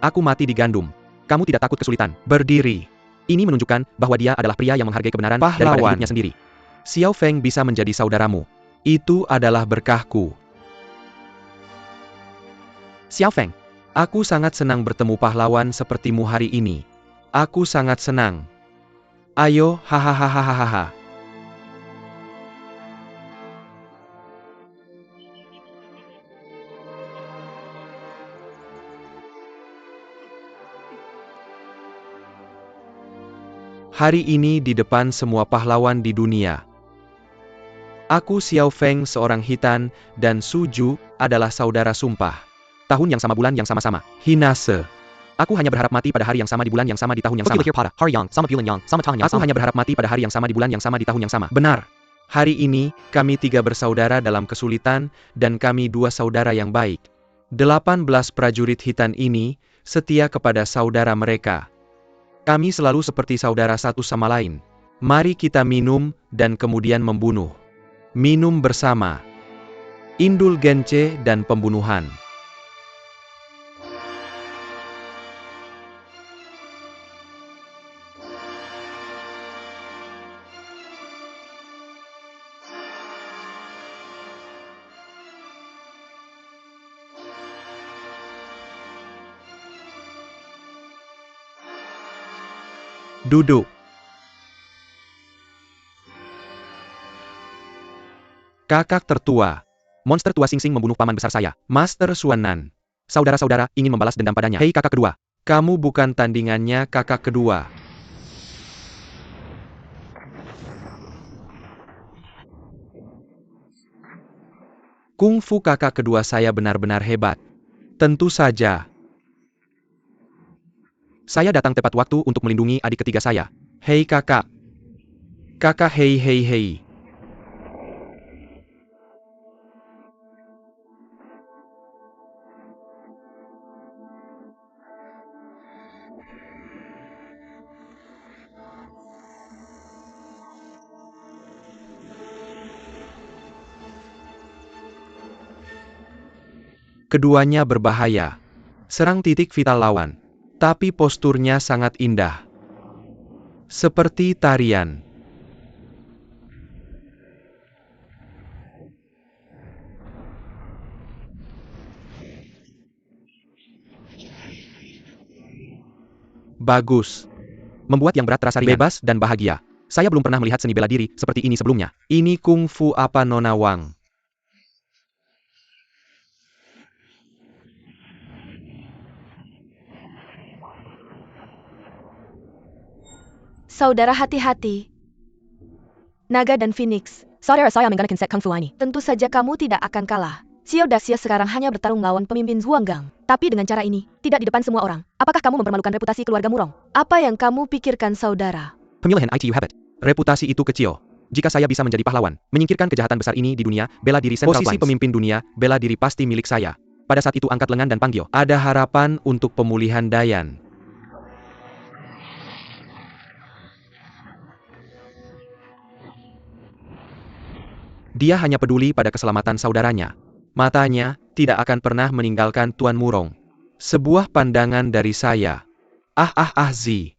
Aku mati di gandum. Kamu tidak takut kesulitan. Berdiri. Ini menunjukkan bahwa dia adalah pria yang menghargai kebenaran daripada hidupnya sendiri. Xiao Feng bisa menjadi saudaramu. Itu adalah berkahku. Xiao Feng. Aku sangat senang bertemu pahlawan sepertimu hari ini. Aku sangat senang. Ayo, hahaha. Hari ini di depan semua pahlawan di dunia. Aku Xiao Feng seorang Hitan, dan Suju adalah saudara sumpah. Tahun yang sama bulan yang sama-sama. Hinase. Aku hanya berharap mati pada hari yang sama di bulan yang sama di tahun yang sama. Aku hanya berharap mati pada hari yang sama di bulan yang sama di tahun yang sama. Benar. Hari ini, kami 3 bersaudara dalam kesulitan, dan kami 2 saudara yang baik. 18 prajurit Hitan ini, setia kepada saudara mereka. Kami selalu seperti saudara satu sama lain. Mari kita minum, dan kemudian membunuh. Minum bersama. Indulgenche dan pembunuhan. Duduk. Kakak tertua. Monster tua Sing membunuh paman besar saya, Master Suanan. Saudara-saudara ingin membalas dendam padanya. Hei kakak kedua. Kamu bukan tandingannya kakak kedua. Kungfu kakak kedua saya benar-benar hebat. Tentu saja. Saya datang tepat waktu untuk melindungi adik ketiga saya. Hei kakak. Kakak hei hei hei. Keduanya berbahaya. Serang titik vital lawan. Tapi posturnya sangat indah. Seperti tarian. Bagus. Membuat yang berat terasa ringan. Bebas dan bahagia. Saya belum pernah melihat seni bela diri seperti ini sebelumnya. Ini kungfu apa Nona Wang? Saudara hati-hati. Naga dan Phoenix. Saudara saya menggunakan set kungfu ini. Tentu saja kamu tidak akan kalah. Xiao Daxia sekarang hanya bertarung melawan pemimpin Zhuanggang. Tapi dengan cara ini, tidak di depan semua orang. Apakah kamu mempermalukan reputasi keluarga Murong? Apa yang kamu pikirkan saudara? Pemilihan ITU Habit. Reputasi itu kecil. Jika saya bisa menjadi pahlawan, menyingkirkan kejahatan besar ini di dunia, bela diri Central Posisi Plains. Pemimpin dunia, bela diri pasti milik saya. Pada saat itu angkat lengan dan panggil. Ada harapan untuk pemulihan Dayan. Dia hanya peduli pada keselamatan saudaranya. Matanya tidak akan pernah meninggalkan Tuan Murong. Sebuah pandangan dari saya. Zi.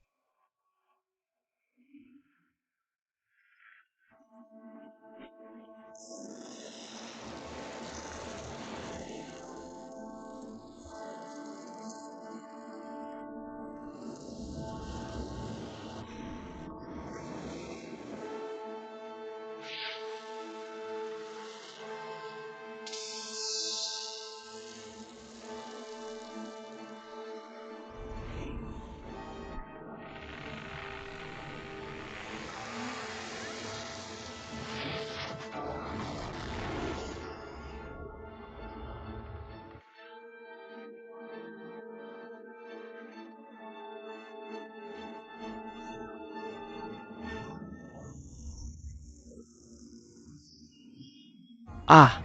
Ah!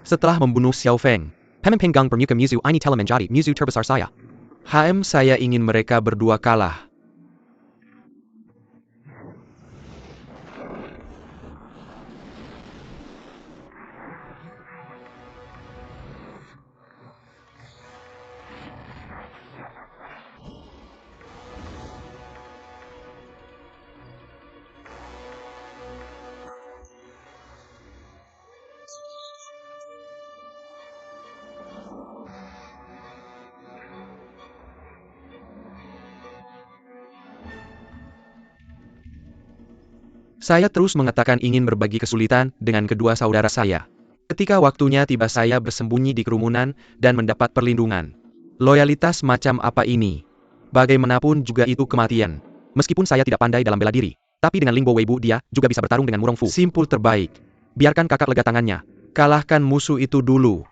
Setelah membunuh Xiao Feng, Pemempenggang bermuka musuh ini telah menjadi musuh terbesar saya. saya ingin mereka berdua kalah. Saya terus mengatakan ingin berbagi kesulitan dengan kedua saudara saya. Ketika waktunya tiba saya bersembunyi di kerumunan dan mendapat perlindungan. Loyalitas macam apa ini? Bagaimanapun juga itu kematian. Meskipun saya tidak pandai dalam bela diri, tapi dengan Lingbo Weibo dia juga bisa bertarung dengan Murong Fu. Simpul terbaik. Biarkan kakak lega tangannya. Kalahkan musuh itu dulu.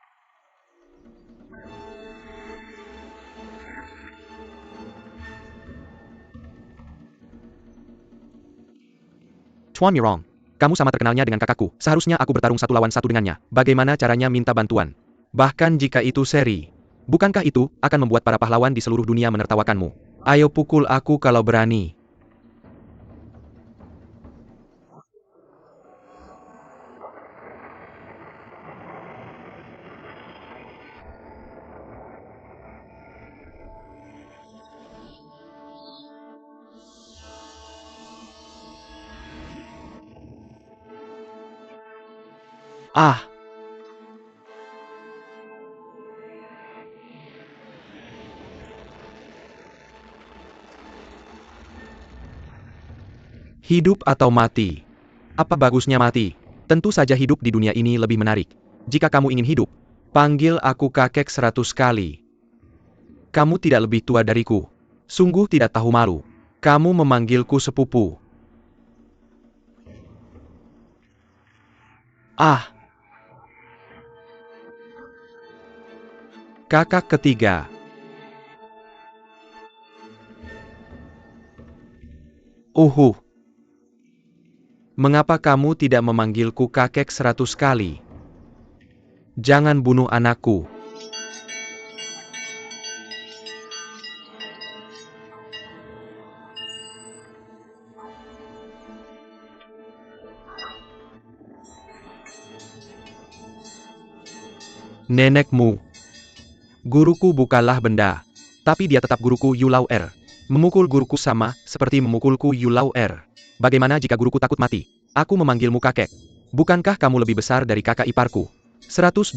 Tuan Mirong, kamu sama terkenalnya dengan kakakku. Seharusnya aku bertarung 1 lawan 1 dengannya. Bagaimana caranya minta bantuan? Bahkan jika itu seri. Bukankah itu akan membuat para pahlawan di seluruh dunia menertawakanmu? Ayo pukul aku kalau berani. Ah! Hidup atau mati? Apa bagusnya mati? Tentu saja hidup di dunia ini lebih menarik. Jika kamu ingin hidup, Panggil aku kakek 100 kali. Kamu tidak lebih tua dariku. Sungguh tidak tahu malu. Kamu memanggilku sepupu. Ah! Kakak ketiga. Uhuh. Mengapa kamu tidak memanggilku kakek 100 kali? Jangan bunuh anakku. Nenekmu. Guruku bukanlah benda. tapi dia tetap guruku Yu Lao Er. Memukul guruku sama seperti memukulku Yu Lao Er. Bagaimana jika guruku takut mati? Aku memanggilmu kakek. Bukankah kamu lebih besar dari kakak iparku? 123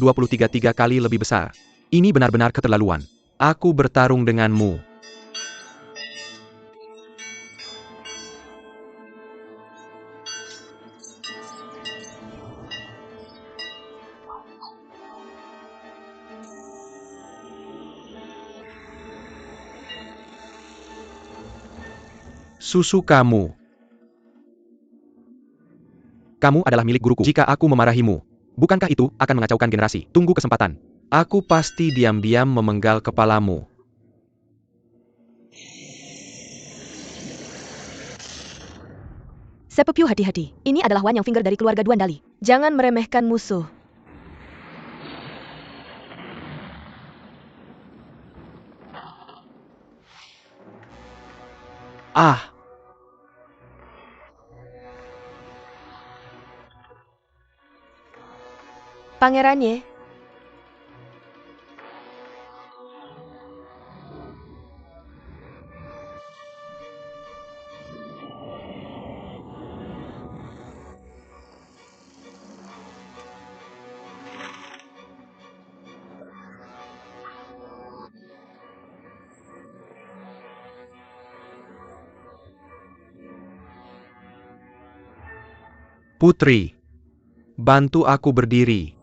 kali lebih besar. Ini benar-benar keterlaluan. Aku bertarung denganmu. Susu kamu. Kamu adalah milik guruku. Jika aku memarahimu, bukankah itu akan mengacaukan generasi? Tunggu kesempatan. Aku pasti diam-diam memenggal kepalamu. Sepupu hati-hati. Ini adalah Wan Yang Finger dari keluarga Duan Dali. Jangan meremehkan musuh. Ah! Pangeran Ye, Putri. Bantu aku berdiri.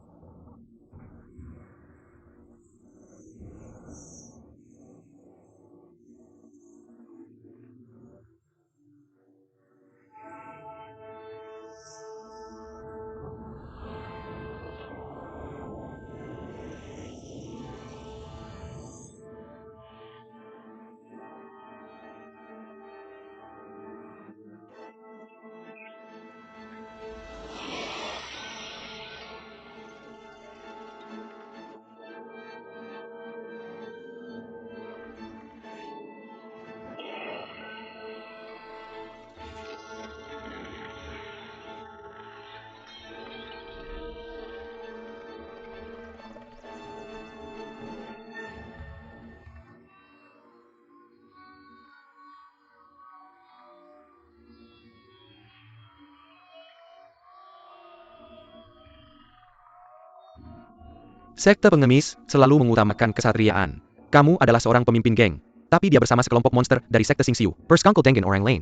Sekte pengemis selalu mengutamakan kesatriaan. Kamu adalah seorang pemimpin geng, tapi dia bersama sekelompok monster dari sekte Xingxiu, Perskangkul Tengen orang lain.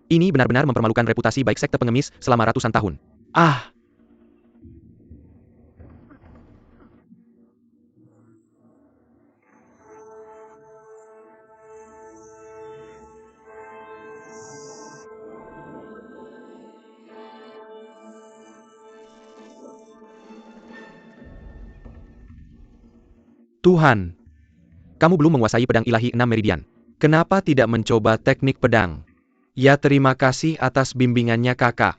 Ini benar-benar mempermalukan reputasi baik sekte pengemis selama ratusan tahun. Ah! Tuhan, kamu belum menguasai pedang ilahi 6 meridian. Kenapa tidak mencoba teknik pedang? Ya, terima kasih atas bimbingannya kakak.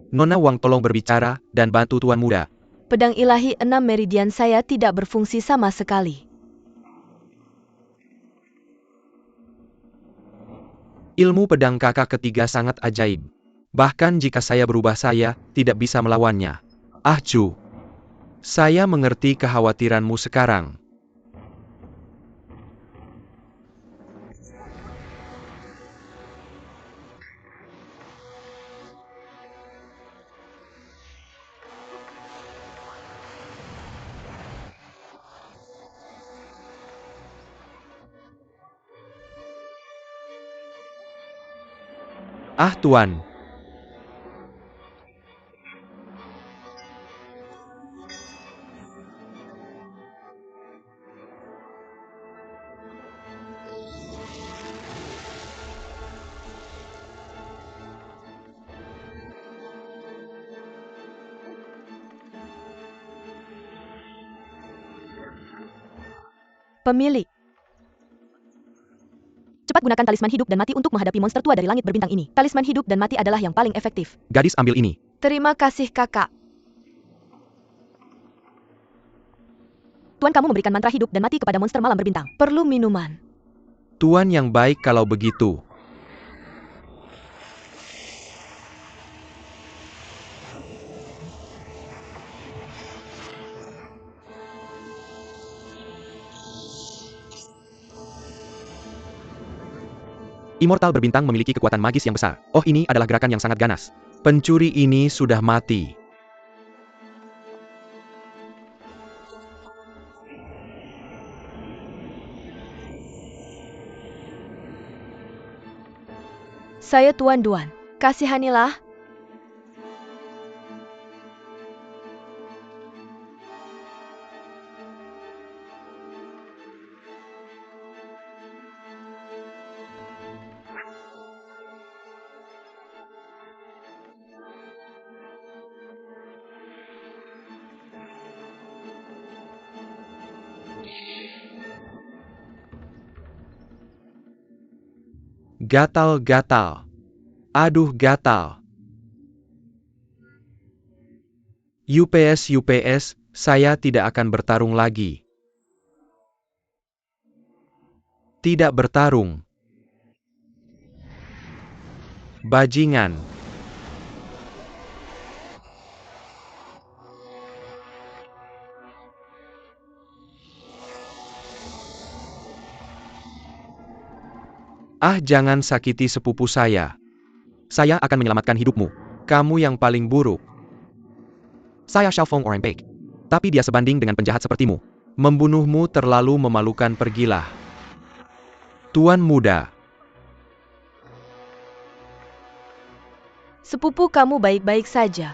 Nona Wang, tolong berbicara dan bantu tuan muda. Pedang ilahi 6 meridian saya tidak berfungsi sama sekali. Ilmu pedang kakak ketiga sangat ajaib. Bahkan jika saya berubah saya tidak bisa melawannya. Ah Chu, saya mengerti kekhawatiranmu sekarang. Ah tuan. Pemilik. Cepat gunakan talisman hidup dan mati untuk menghadapi monster tua dari langit berbintang ini. Talisman hidup dan mati adalah yang paling efektif. Gadis, ambil ini. Terima kasih kakak. Tuan, kamu memberikan mantra hidup dan mati kepada monster malam berbintang. Perlu minuman. Tuan yang baik kalau begitu. Immortal berbintang memiliki kekuatan magis yang besar. Oh, ini adalah gerakan yang sangat ganas. Pencuri ini sudah mati. Saya Tuan Duan. Kasihanilah. Gatal-gatal. Aduh, gatal. UPS, saya tidak akan bertarung lagi. Tidak bertarung. Bajingan. Ah, jangan sakiti sepupu saya. Saya akan menyelamatkan hidupmu. Kamu yang paling buruk. Saya Xiaofeng orang baik. Tapi dia sebanding dengan penjahat sepertimu. Membunuhmu terlalu memalukan, pergilah. Tuan muda. Sepupu kamu baik-baik saja.